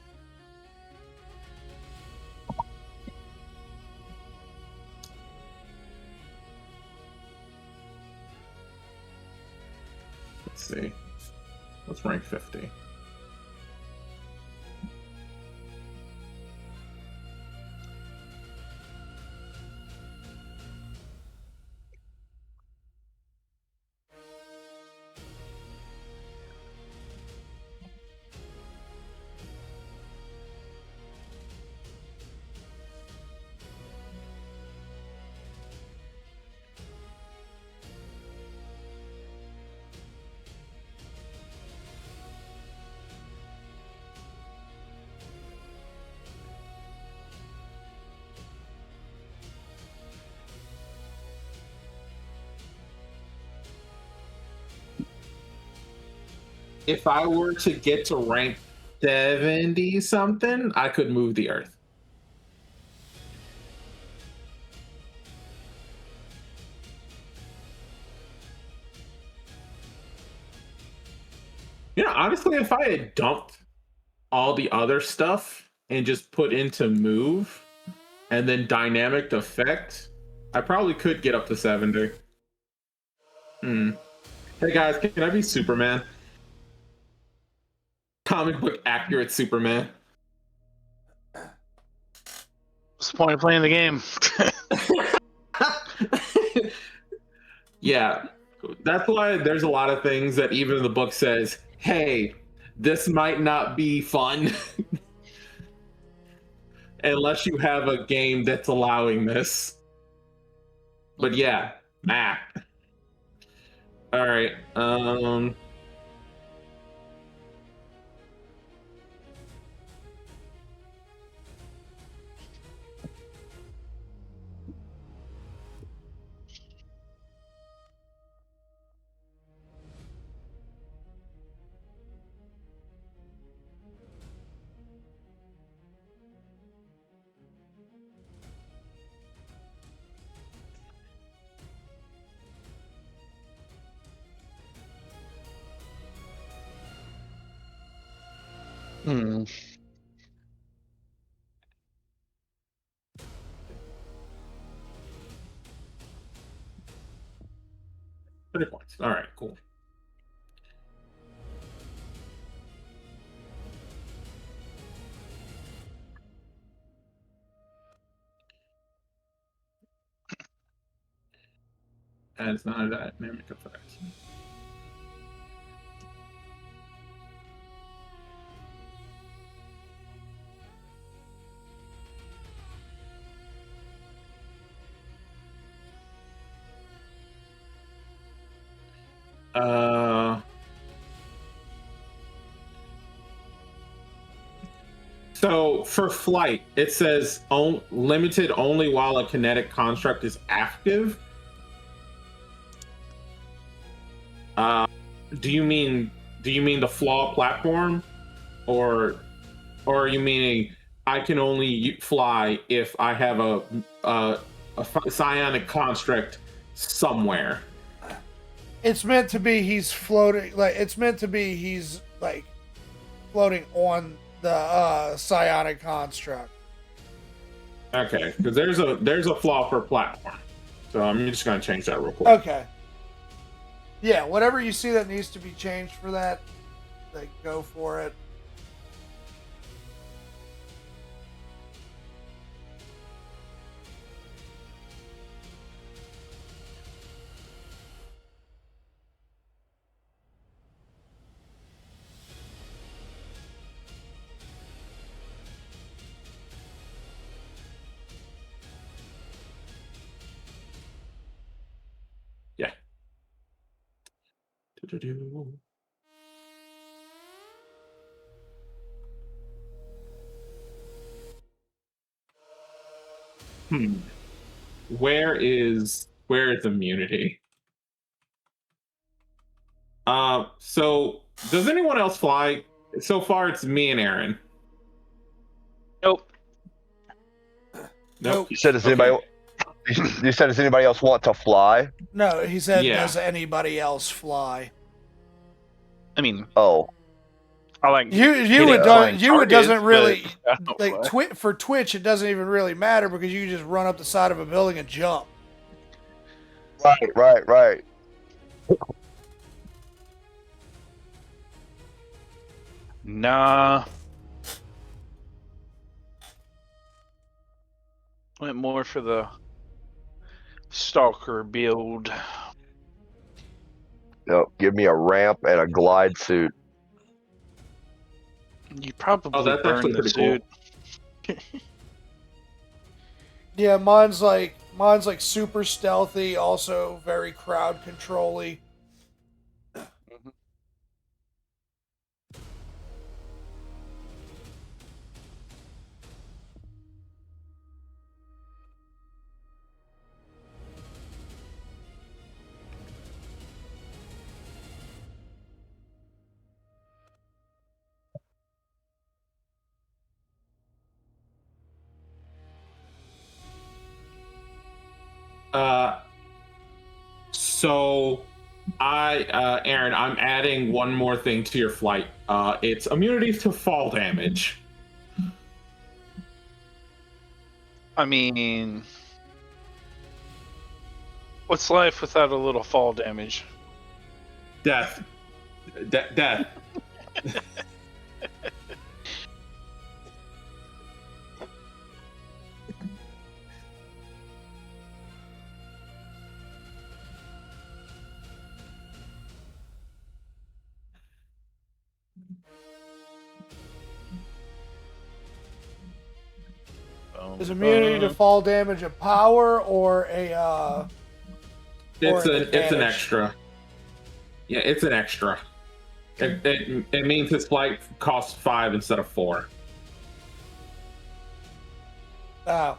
Let's see. What's rank 50? If I were to get to rank 70 something, I could move the Earth. You know, honestly, if I had dumped all the other stuff and just put into move and then dynamic effect, I probably could get up to 70. Hey guys, can I be Superman? Comic book accurate Superman. What's the point of playing the game? Yeah, that's why there's a lot of things that even the book says, hey, this might not be fun unless you have a game that's allowing this. But yeah, Mac. All right. Hmm. 30 points. All right, cool. And it's not a dynamic effect. So for flight, it says limited only while a kinetic construct is active. Do you mean the flaw platform, or are you meaning I can only fly if I have a psionic construct somewhere? It's meant to be he's floating. Like it's meant to be he's like floating on the psionic construct. Okay, because there's a flaw for platform, so I'm just gonna change that real quick. Okay. Yeah, whatever you see that needs to be changed for that, like go for it. Yeah. Where is immunity? So does anyone else fly? So far, it's me and Aaron. Nope. Nope. You said, does anybody? You said, does anybody else want to fly? No, he said, Yeah. does anybody else fly? I mean, Oh, I like You it flying doesn't targets, really but I don't like fly. for Twitch. It doesn't even really matter because you just run up the side of a building and jump. right. Nah. Went more for the stalker build. Yep. Give me a ramp and a glide suit. You probably that's burn actually the pretty cool. suit. Yeah, mine's like super stealthy, also very crowd control-y. So Aaron, I'm adding one more thing to your flight. It's immunity to fall damage. I mean, what's life without a little fall damage? Death. Death. Is immunity to fall damage a power or a It's an an advantage? extra. Yeah, it's an extra. It means his flight costs 5 instead of 4. Oh.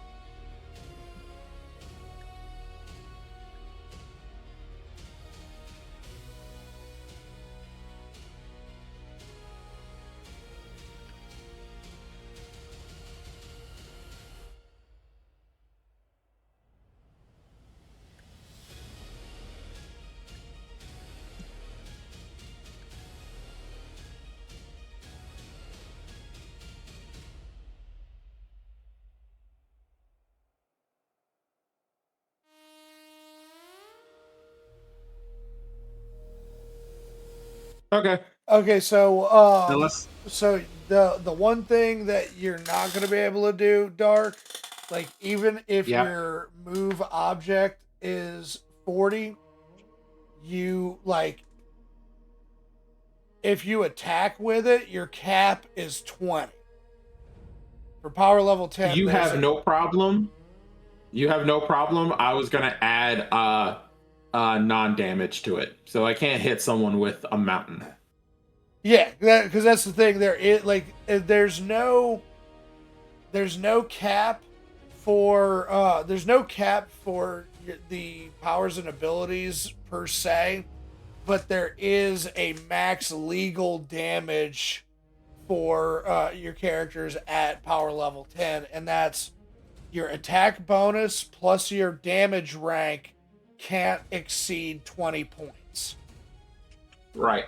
Okay. Okay, so Unless so the one thing that you're not going to be able to do, Dark, like even if Yeah. your move object is 40, you like if you attack with it, your cap is 20. For power level 10, you there's have no problem. You have no problem. I was gonna add non-damage to it, so I can't hit someone with a mountain. yeah, because that's the thing. There's no cap for the powers and abilities per se, but there is a max legal damage for your characters at power level 10, and that's your attack bonus plus your damage rank can't exceed 20 points. Right.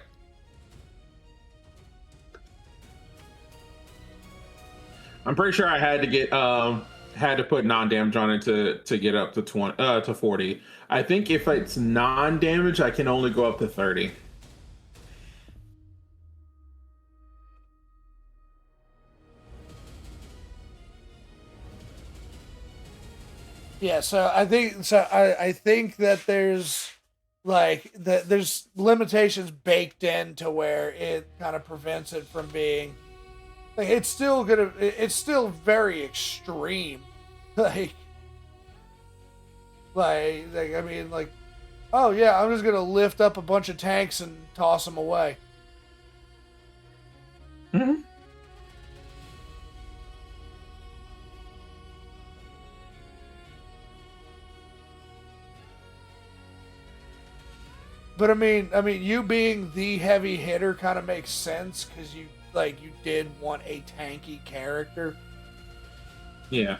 I'm pretty sure I had to put non-damage on it to get up to 20 to 40. I think if it's non-damage, I can only go up to 30. Yeah, so I think that there's there's limitations baked in to where it kind of prevents it from being like it's still very extreme. I mean like oh yeah, I'm just going to lift up a bunch of tanks and toss them away. Mm-hmm. But I mean, you being the heavy hitter kind of makes sense because you did want a tanky character. Yeah.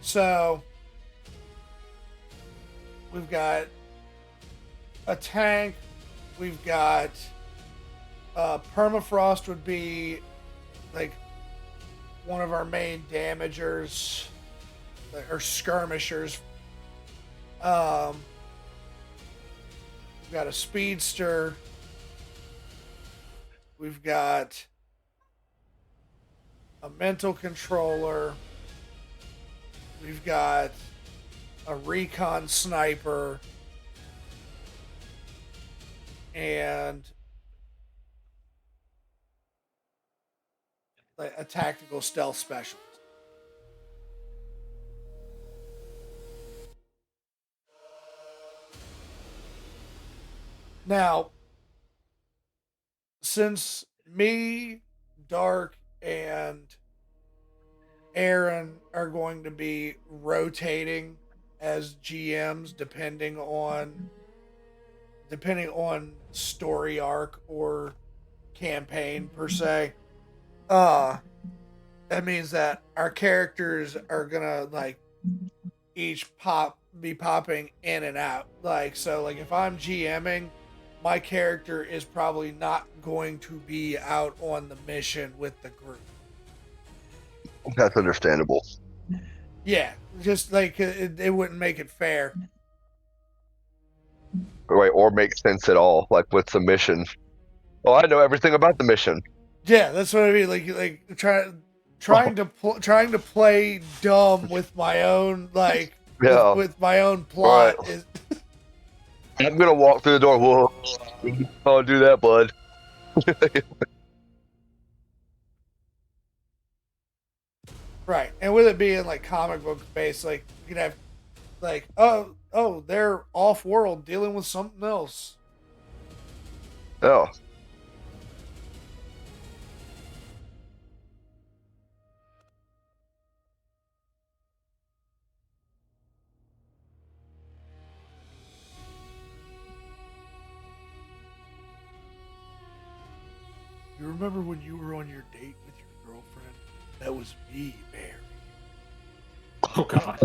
So we've got a tank. We've got permafrost would be like one of our main damagers or skirmishers. We've got a speedster. We've got a mental controller. We've got a recon sniper. And a tactical stealth specialist. Now, since me, Dark, and Aaron are going to be rotating as GMs depending on story arc or campaign per se, that means that our characters are gonna each be popping in and out. So if I'm GMing, my character is probably not going to be out on the mission with the group. That's understandable. Yeah, just it wouldn't make it fair. Right, or make sense at all. Like, what's the mission? Oh, I know everything about the mission. Yeah, that's what I mean. Trying to play dumb with my own with my own plot Right. is. I'm gonna walk through the door. Whoa! Don't do that, bud. Right, and with it being comic book based, you can have oh they're off world dealing with something else. Oh. You remember when you were on your date with your girlfriend? That was me, Mary. Oh God.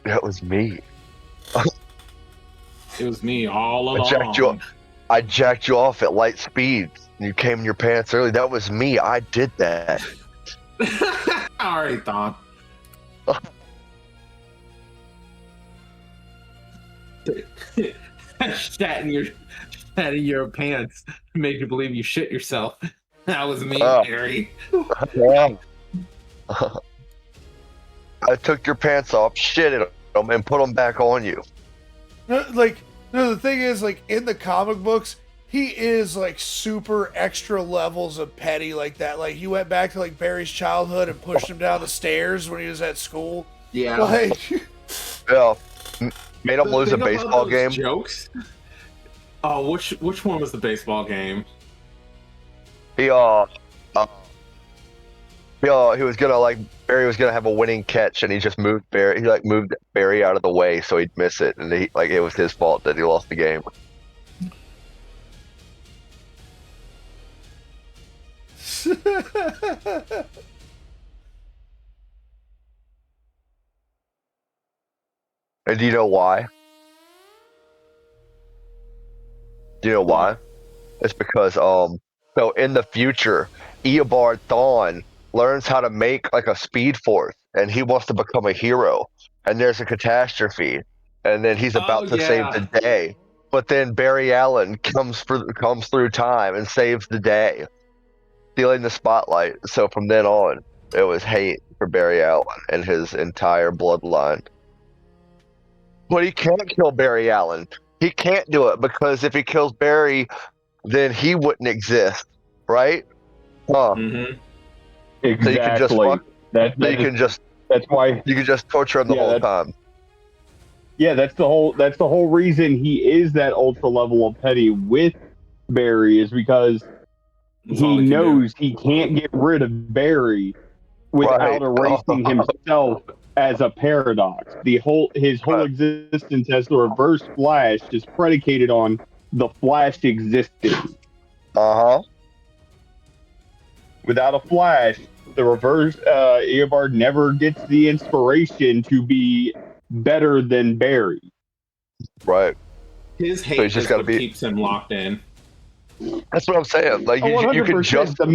That was me. It was me all I jacked you off at light speeds. You came in your pants early. That was me. I did that. I already thought. Shat in your pants made you believe you shit yourself. That was me, Barry. Yeah. I took your pants off, shitted them, and put them back on you. The thing is, like, in the comic books, he is, like, super extra levels of petty like that. Like, he went back to, like, Barry's childhood and pushed him down the stairs when he was at school. Yeah. Like, yeah. Made him lose a baseball game. Jokes? Oh, which one was the baseball game? He was gonna Barry was gonna have a winning catch, and he just moved Barry. He moved Barry out of the way so he'd miss it, and it was his fault that he lost the game. And do you know why? Do you know why? It's because so in the future, Eobard Thawne learns how to make like a speed force, and he wants to become a hero. And there's a catastrophe, and then he's about to save the day. But then Barry Allen comes through time and saves the day, stealing the spotlight. So from then on, it was hate for Barry Allen and his entire bloodline. But he can't kill Barry Allen. He can't do it because if he kills Barry, then he wouldn't exist, right? Huh. Mm-hmm. Exactly. So you can just that's why you can just torture him the whole time. Yeah, that's the whole reason he is that ultra level of petty with Barry, is because he knows he can't get rid of Barry without erasing himself as a paradox. His whole existence as the Reverse Flash is predicated on the Flash existing. Without a Flash, the Reverse Eobard never gets the inspiration to be better than Barry. Right. His hate is what keeps him locked in. That's what I'm saying. Like you can just the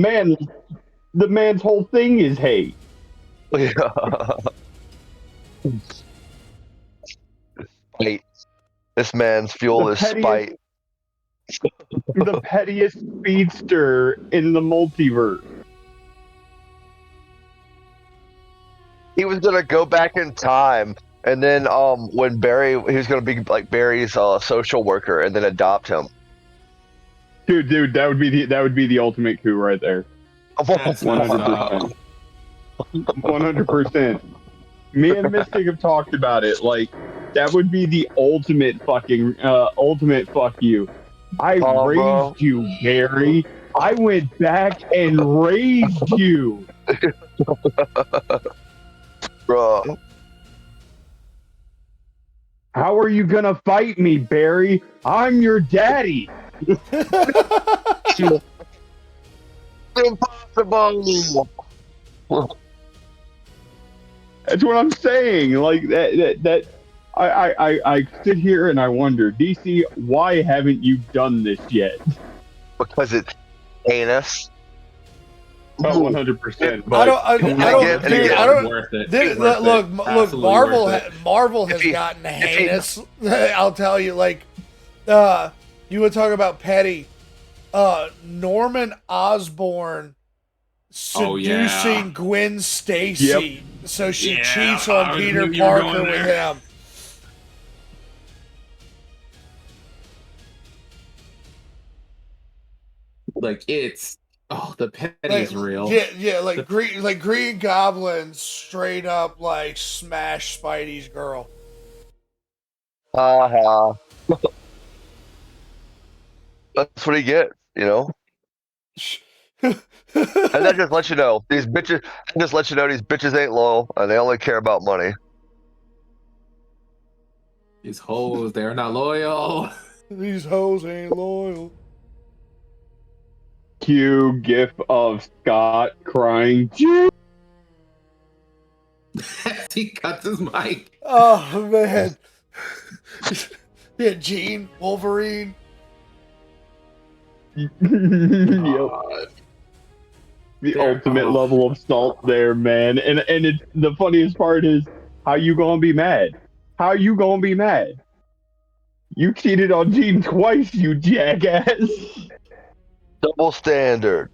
man's whole thing is hate. Yeah. Spite. This man's fuel is spite. The pettiest speedster in the multiverse. He was gonna go back in time, and then when Barry, he was gonna be like Barry's social worker, and then adopt him. Dude, that would be the ultimate coup right there. 100%. 100%. Me and Mystic have talked about it. Like, that would be the ultimate fuck you. I raised you, Barry. I went back and raised you. Bro. How are you gonna fight me, Barry? I'm your daddy. Impossible. That's what I'm saying. Like that. I sit here and I wonder, DC, why haven't you done this yet? Because it's heinous. 100%. Look, Marvel has gotten heinous. I'll tell you, like, you would talk about petty. Norman Osborn seducing Gwen Stacy, so she cheats on Peter Parker with him. Like, it's the petty is real. Yeah, like Green Goblin straight up like smash Spidey's girl. That's what he gets, you know. And that just lets you know these bitches ain't loyal, and they only care about money. These hoes, they're not loyal. These hoes ain't loyal. Cue gif of Scott crying. He cuts his mic. Oh man. Yeah, Gene, Wolverine. Yep. God. The There- ultimate oh. level of salt there, man. And it's the funniest part is how you gonna be mad? How you gonna be mad? You cheated on Gene twice, you jackass. Double standard.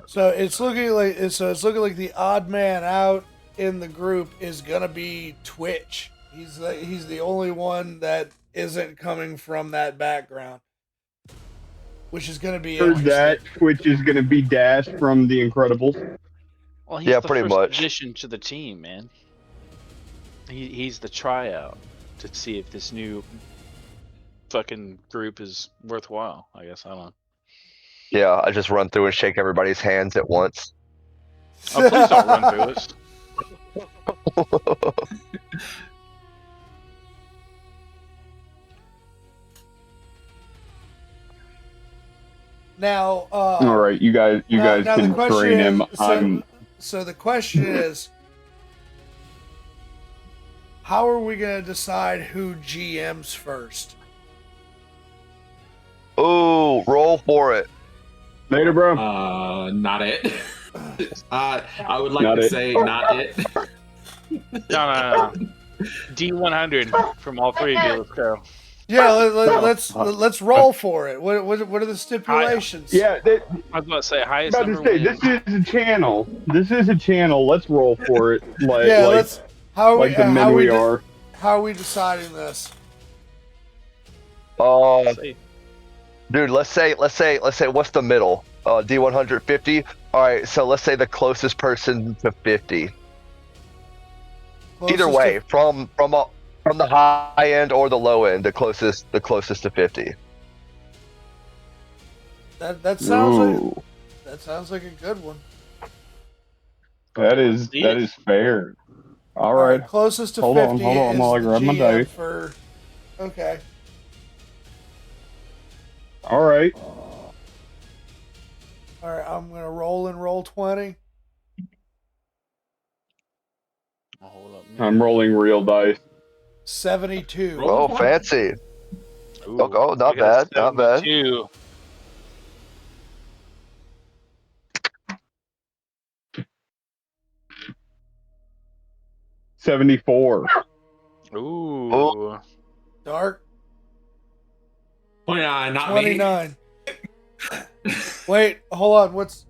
So it's looking like the odd man out in the group is gonna be Twitch. He's the only one that isn't coming from that background, which is gonna be Heard that interesting. Twitch is gonna be Dash from The Incredibles. Well, he's Yeah, the pretty first much. addition to the team, man. He's the tryout to see if this new fucking group is worthwhile. I guess I don't know. Yeah, I just run through and shake everybody's hands at once. Oh, please don't run through us. Now, All right, you guys now the can question train him. is, so the question is, how are we gonna decide who GMs first? Ooh, roll for it. Later, bro. Not it. I would like Not to it. say not it. No. D100 from all three of you. Let's go. Yeah, let's roll for it. What are the stipulations? Yeah, I was about to say highest about to number say wins. this is a channel. This is a channel. Let's roll for it. Like, Yeah, like, let's. How are we? like the how men we de- are. How are we deciding this? Say, Dude, let's say what's the middle? D150. All right, so let's say the closest person to 50. Either Closest way, to- from the high end or the low end, the closest to 50. that sounds Ooh, like that sounds like a good one. that is fair. All right. Closest to Hold 50 on, is while I the grab my GM dice. for. Okay. All right. All right. I'm gonna roll 20. oh, hold up. I'm rolling real dice. 72. Roll. Oh, fancy. Ooh, Oh, not we got bad, not bad. 72. $74. Ooh. Dark. 29, not 29. Wait, hold on. What's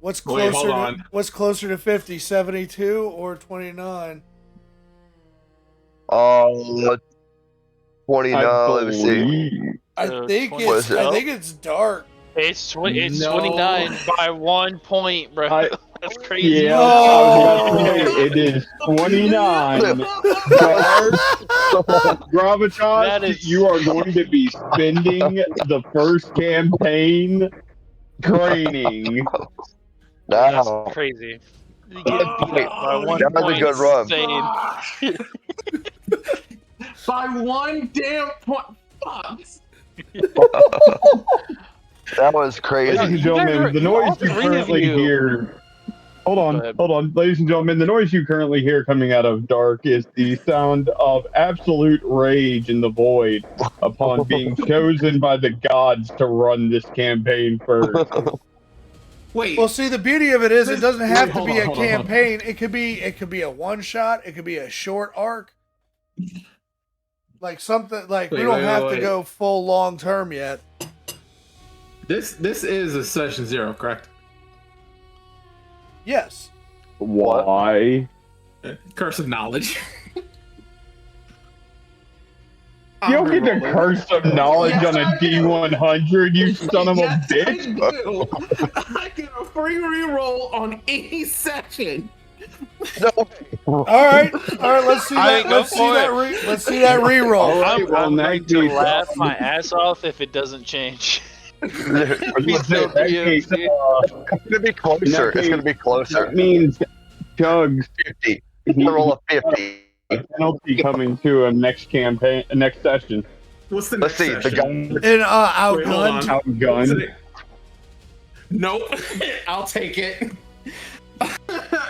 Wait, closer? hold on. What's closer to 50? 72 or 29? 29. I Let me see. believe. I So think 20 What is it? it's dark. It's 29 No. by 1 point, bro. I- That's crazy. Yeah, I was about to say, it is 29. Dark Gravitas, That is- you are going to be spending the first campaign training. That's Now, crazy. You get beat up by 1 that was a point. good run. Insane. By one damn point. Fuck. that was crazy. Ladies and You guys gentlemen, are- the all noise you three of currently you- hear. Hold Go ahead. on. Ladies and gentlemen, the noise you currently hear coming out of Dark is the sound of absolute rage in the void upon being chosen by the gods to run this campaign first. Wait. Well, see, the beauty of it is it doesn't have to Hold be on, a hold on. campaign. It could be a one shot. It could be a short arc. Like something like we Wait, don't wait, have wait, to go full long term yet. This is a session 0, correct? Yes. Why? Curse of knowledge. You don't get to curse some knowledge Yes, on a I do. D100, you son of a Yes, bitch. I do. I get a free reroll on any session. No, All right. Let's see I that. go Let's see for that. it. Let's see that reroll. All right, well, I'm in that going to case, laugh my ass off if it doesn't change. I was gonna say, in that case, it's gonna be closer. It's gonna be closer. that means Chug's 50. He's gonna roll a 50. penalty coming to him next session. What's the Let's next see. The session? guy. And Wait, hold on. outgunned. Outgunned. Nope. I'll take it.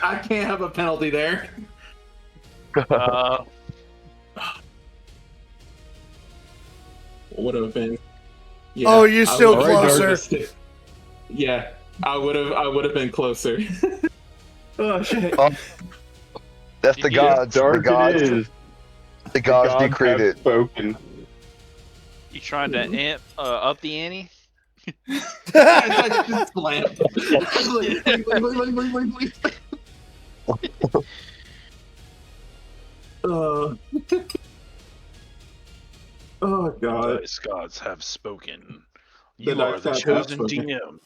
I can't have a penalty there. Would have been. Yeah, Oh, you're I still would've closer. resisted. Yeah, I would have been closer. Oh shit! That's the GG. gods. The Dark gods. it is. The gods decreed have it. spoken. You trying to amp up the ante? I just slammed. Please. Oh god. Dice gods have spoken. The You are dice the gods have chosen spoken. DM.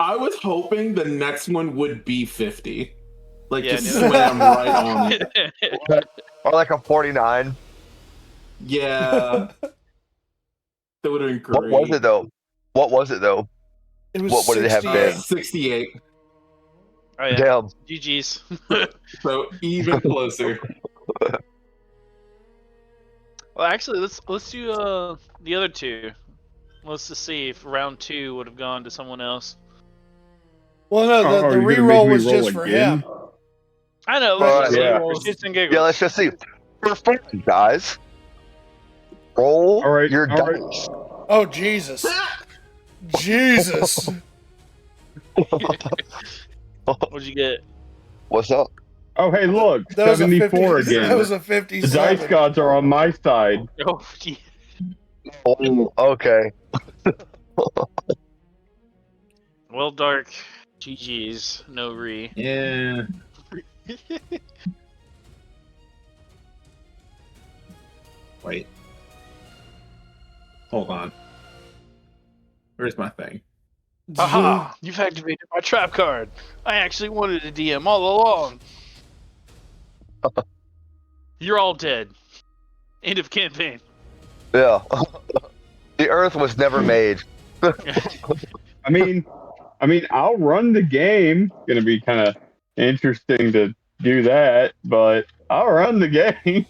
I was hoping the next one would be 50. Like, Yeah, just no. slam right on it. Or like a 49. Yeah. That would have been great. What was it though? It was What would it have been? 68. Oh yeah. Damn. GG's. So even closer. Well, actually, let's do the other two. Let's just see if round 2 would have gone to someone else. Well, no, the you're gonna make reroll me was roll just for again? him. I know. Let's just see. Yeah. For shits and giggles. Yeah, let's just see. For fun, guys. Roll All right, your all right. dice. Oh, Jesus. Jesus. What'd you get? What's up? Oh, hey, look, That was a 74 50, again. That was a The 57. dice gods are on my side. Oh, gee. Oh, okay. Well, Dark. GG's. No re. Yeah. Wait. Hold on. Where's my thing? Aha! You've activated my trap card. I actually wanted a DM all along. You're all dead. End of campaign. Yeah. The Earth was never made. I mean, I'll run the game. It's gonna be kind of interesting to do that, but I'll run the game.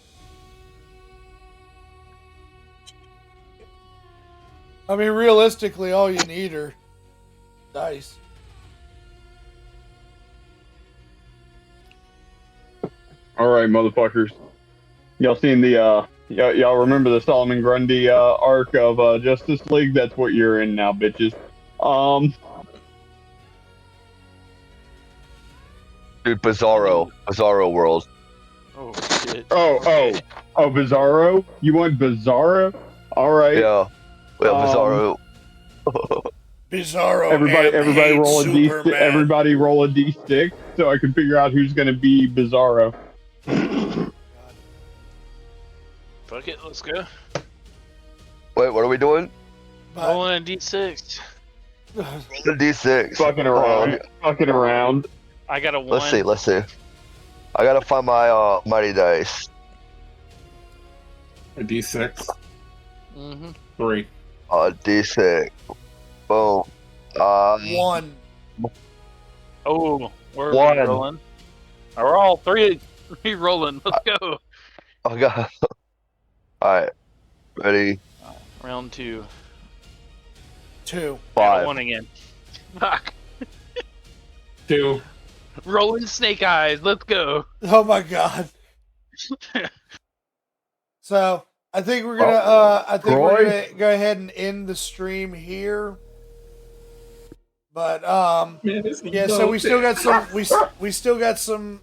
I mean, realistically, all you need are dice. All right, motherfuckers. Y'all seen the y'all remember the Solomon Grundy arc of Justice League? That's what you're in now, bitches. Dude, Bizarro World. Oh, shit. Oh, Bizarro? You want Bizarro? All right. Yeah. Bizarro. Bizarro. Everybody roll a d. Superman. Everybody roll a d6 so I can figure out who's gonna be Bizarro. Fuck it, let's go. Wait, what are we doing? Rolling a d6. The D6. Fucking around. Fucking around. I got a 1. Let's see. I gotta find my mighty dice. A D6. Mm-hmm. 3. D6. Boom. 1. Oh, we're 1. rolling. We're all three rolling. Let's go. Oh god. Alright. Ready? Round 2. 2. Got a 5. 1 again. Fuck. 2. Rolling snake eyes. Let's go. Oh my god. So I think we're gonna we're gonna go ahead and end the stream here. But yeah, so we still got some we still got some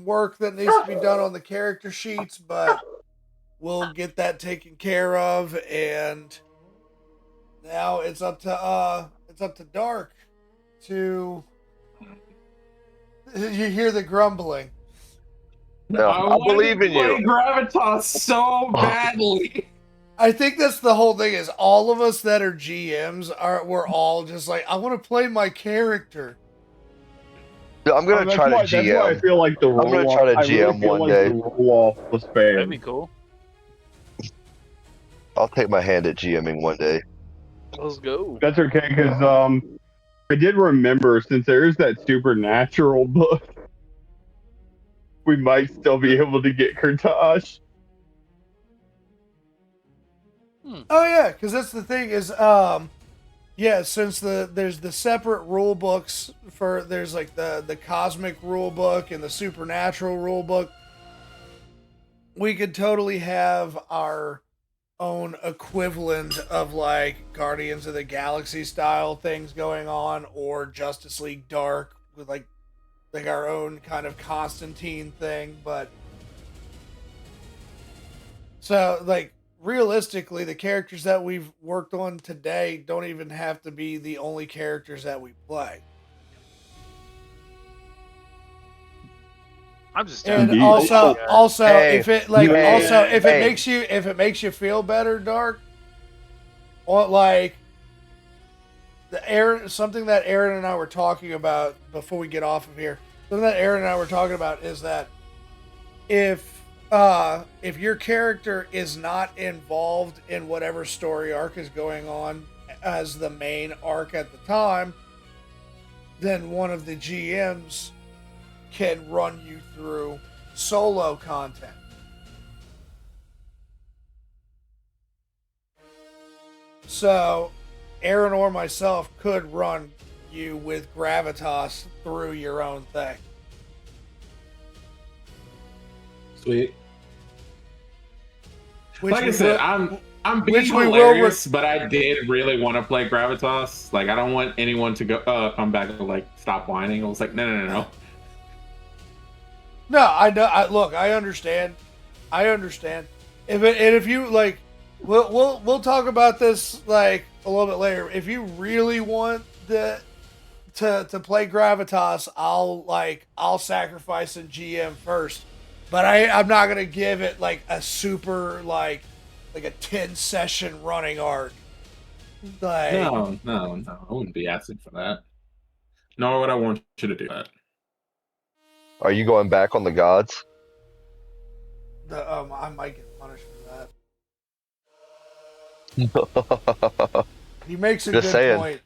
work that needs to be done on the character sheets, but we'll get that taken care of, and now it's up to Dark to you hear the grumbling. No, I believe in you. Gravitas so badly. I think that's the whole thing. Is all of us that are GMs we're all just like, I want to play my character. Dude, I'm gonna try to GM. That's why I feel like the roll I'm gonna try to I really GM feel one like day. The roll off was fair. That'd be cool. I'll take my hand at GMing one day. Let's go. That's okay, because I did remember, since there is that supernatural book, we might still be able to get Kurtosh. Oh yeah, because that's the thing is Yeah, since there's the separate rule books for there's like the cosmic rule book and the supernatural rule book, we could totally have our own equivalent of like Guardians of the Galaxy style things going on, or Justice League Dark with like our own kind of Constantine thing. But so like realistically, the characters that we've worked on today don't even have to be the only characters that we play. I'm just down And to also, play, also Hey, if it like hey, also if hey. it makes you feel better, Dark, or like something that Aaron and I were talking about before we get off of here. Something that Aaron and I were talking about is that if your character is not involved in whatever story arc is going on as the main arc at the time, then one of the GMs can run you through solo content. So Aaron or myself could run you with Gravitas through your own thing. Sweet. Which Like I we said, will- I'm which being we will hilarious, but I did really want to play Gravitas. Like, I don't want anyone to go come back and like stop whining. I was like, no. No, I know. Look, I understand. I understand. If you like, we'll talk about this like a little bit later. If you really want to play Gravitas, I'll sacrifice a GM first. But I'm not gonna give it like a super like a 10 session running arc. Like No. I wouldn't be asking for that. Nor would I want you to do that. Are you going back on the gods? I might get punished for that. He makes a Just good saying. point.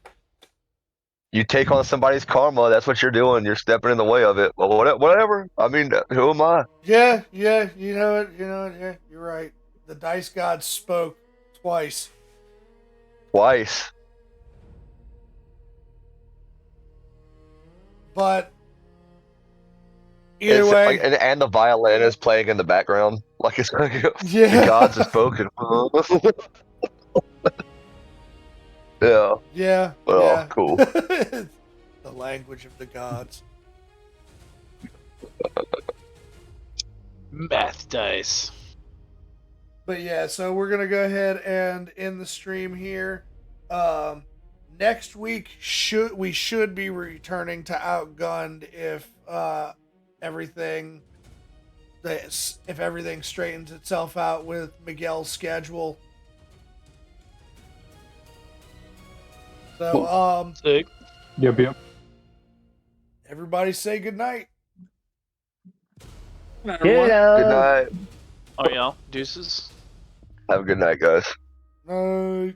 You take on somebody's karma, that's what you're doing. You're stepping in the way of it. Well, whatever. I mean, who am I? Yeah, you know it, yeah, you're right. The dice god spoke twice. Twice. But either way, Like, and the violin is playing in the background. Like it's like yeah. the gods have spoken. Yeah. Yeah. Oh, yeah. cool. The language of the gods. Math dice. But yeah, so we're gonna go ahead and end the stream here. Next week we should be returning to Outgunned if everything straightens itself out with Miguel's schedule. So Sick. Yep. everybody say goodnight. Good night. Oh yeah, deuces. Have a good night, guys. Night.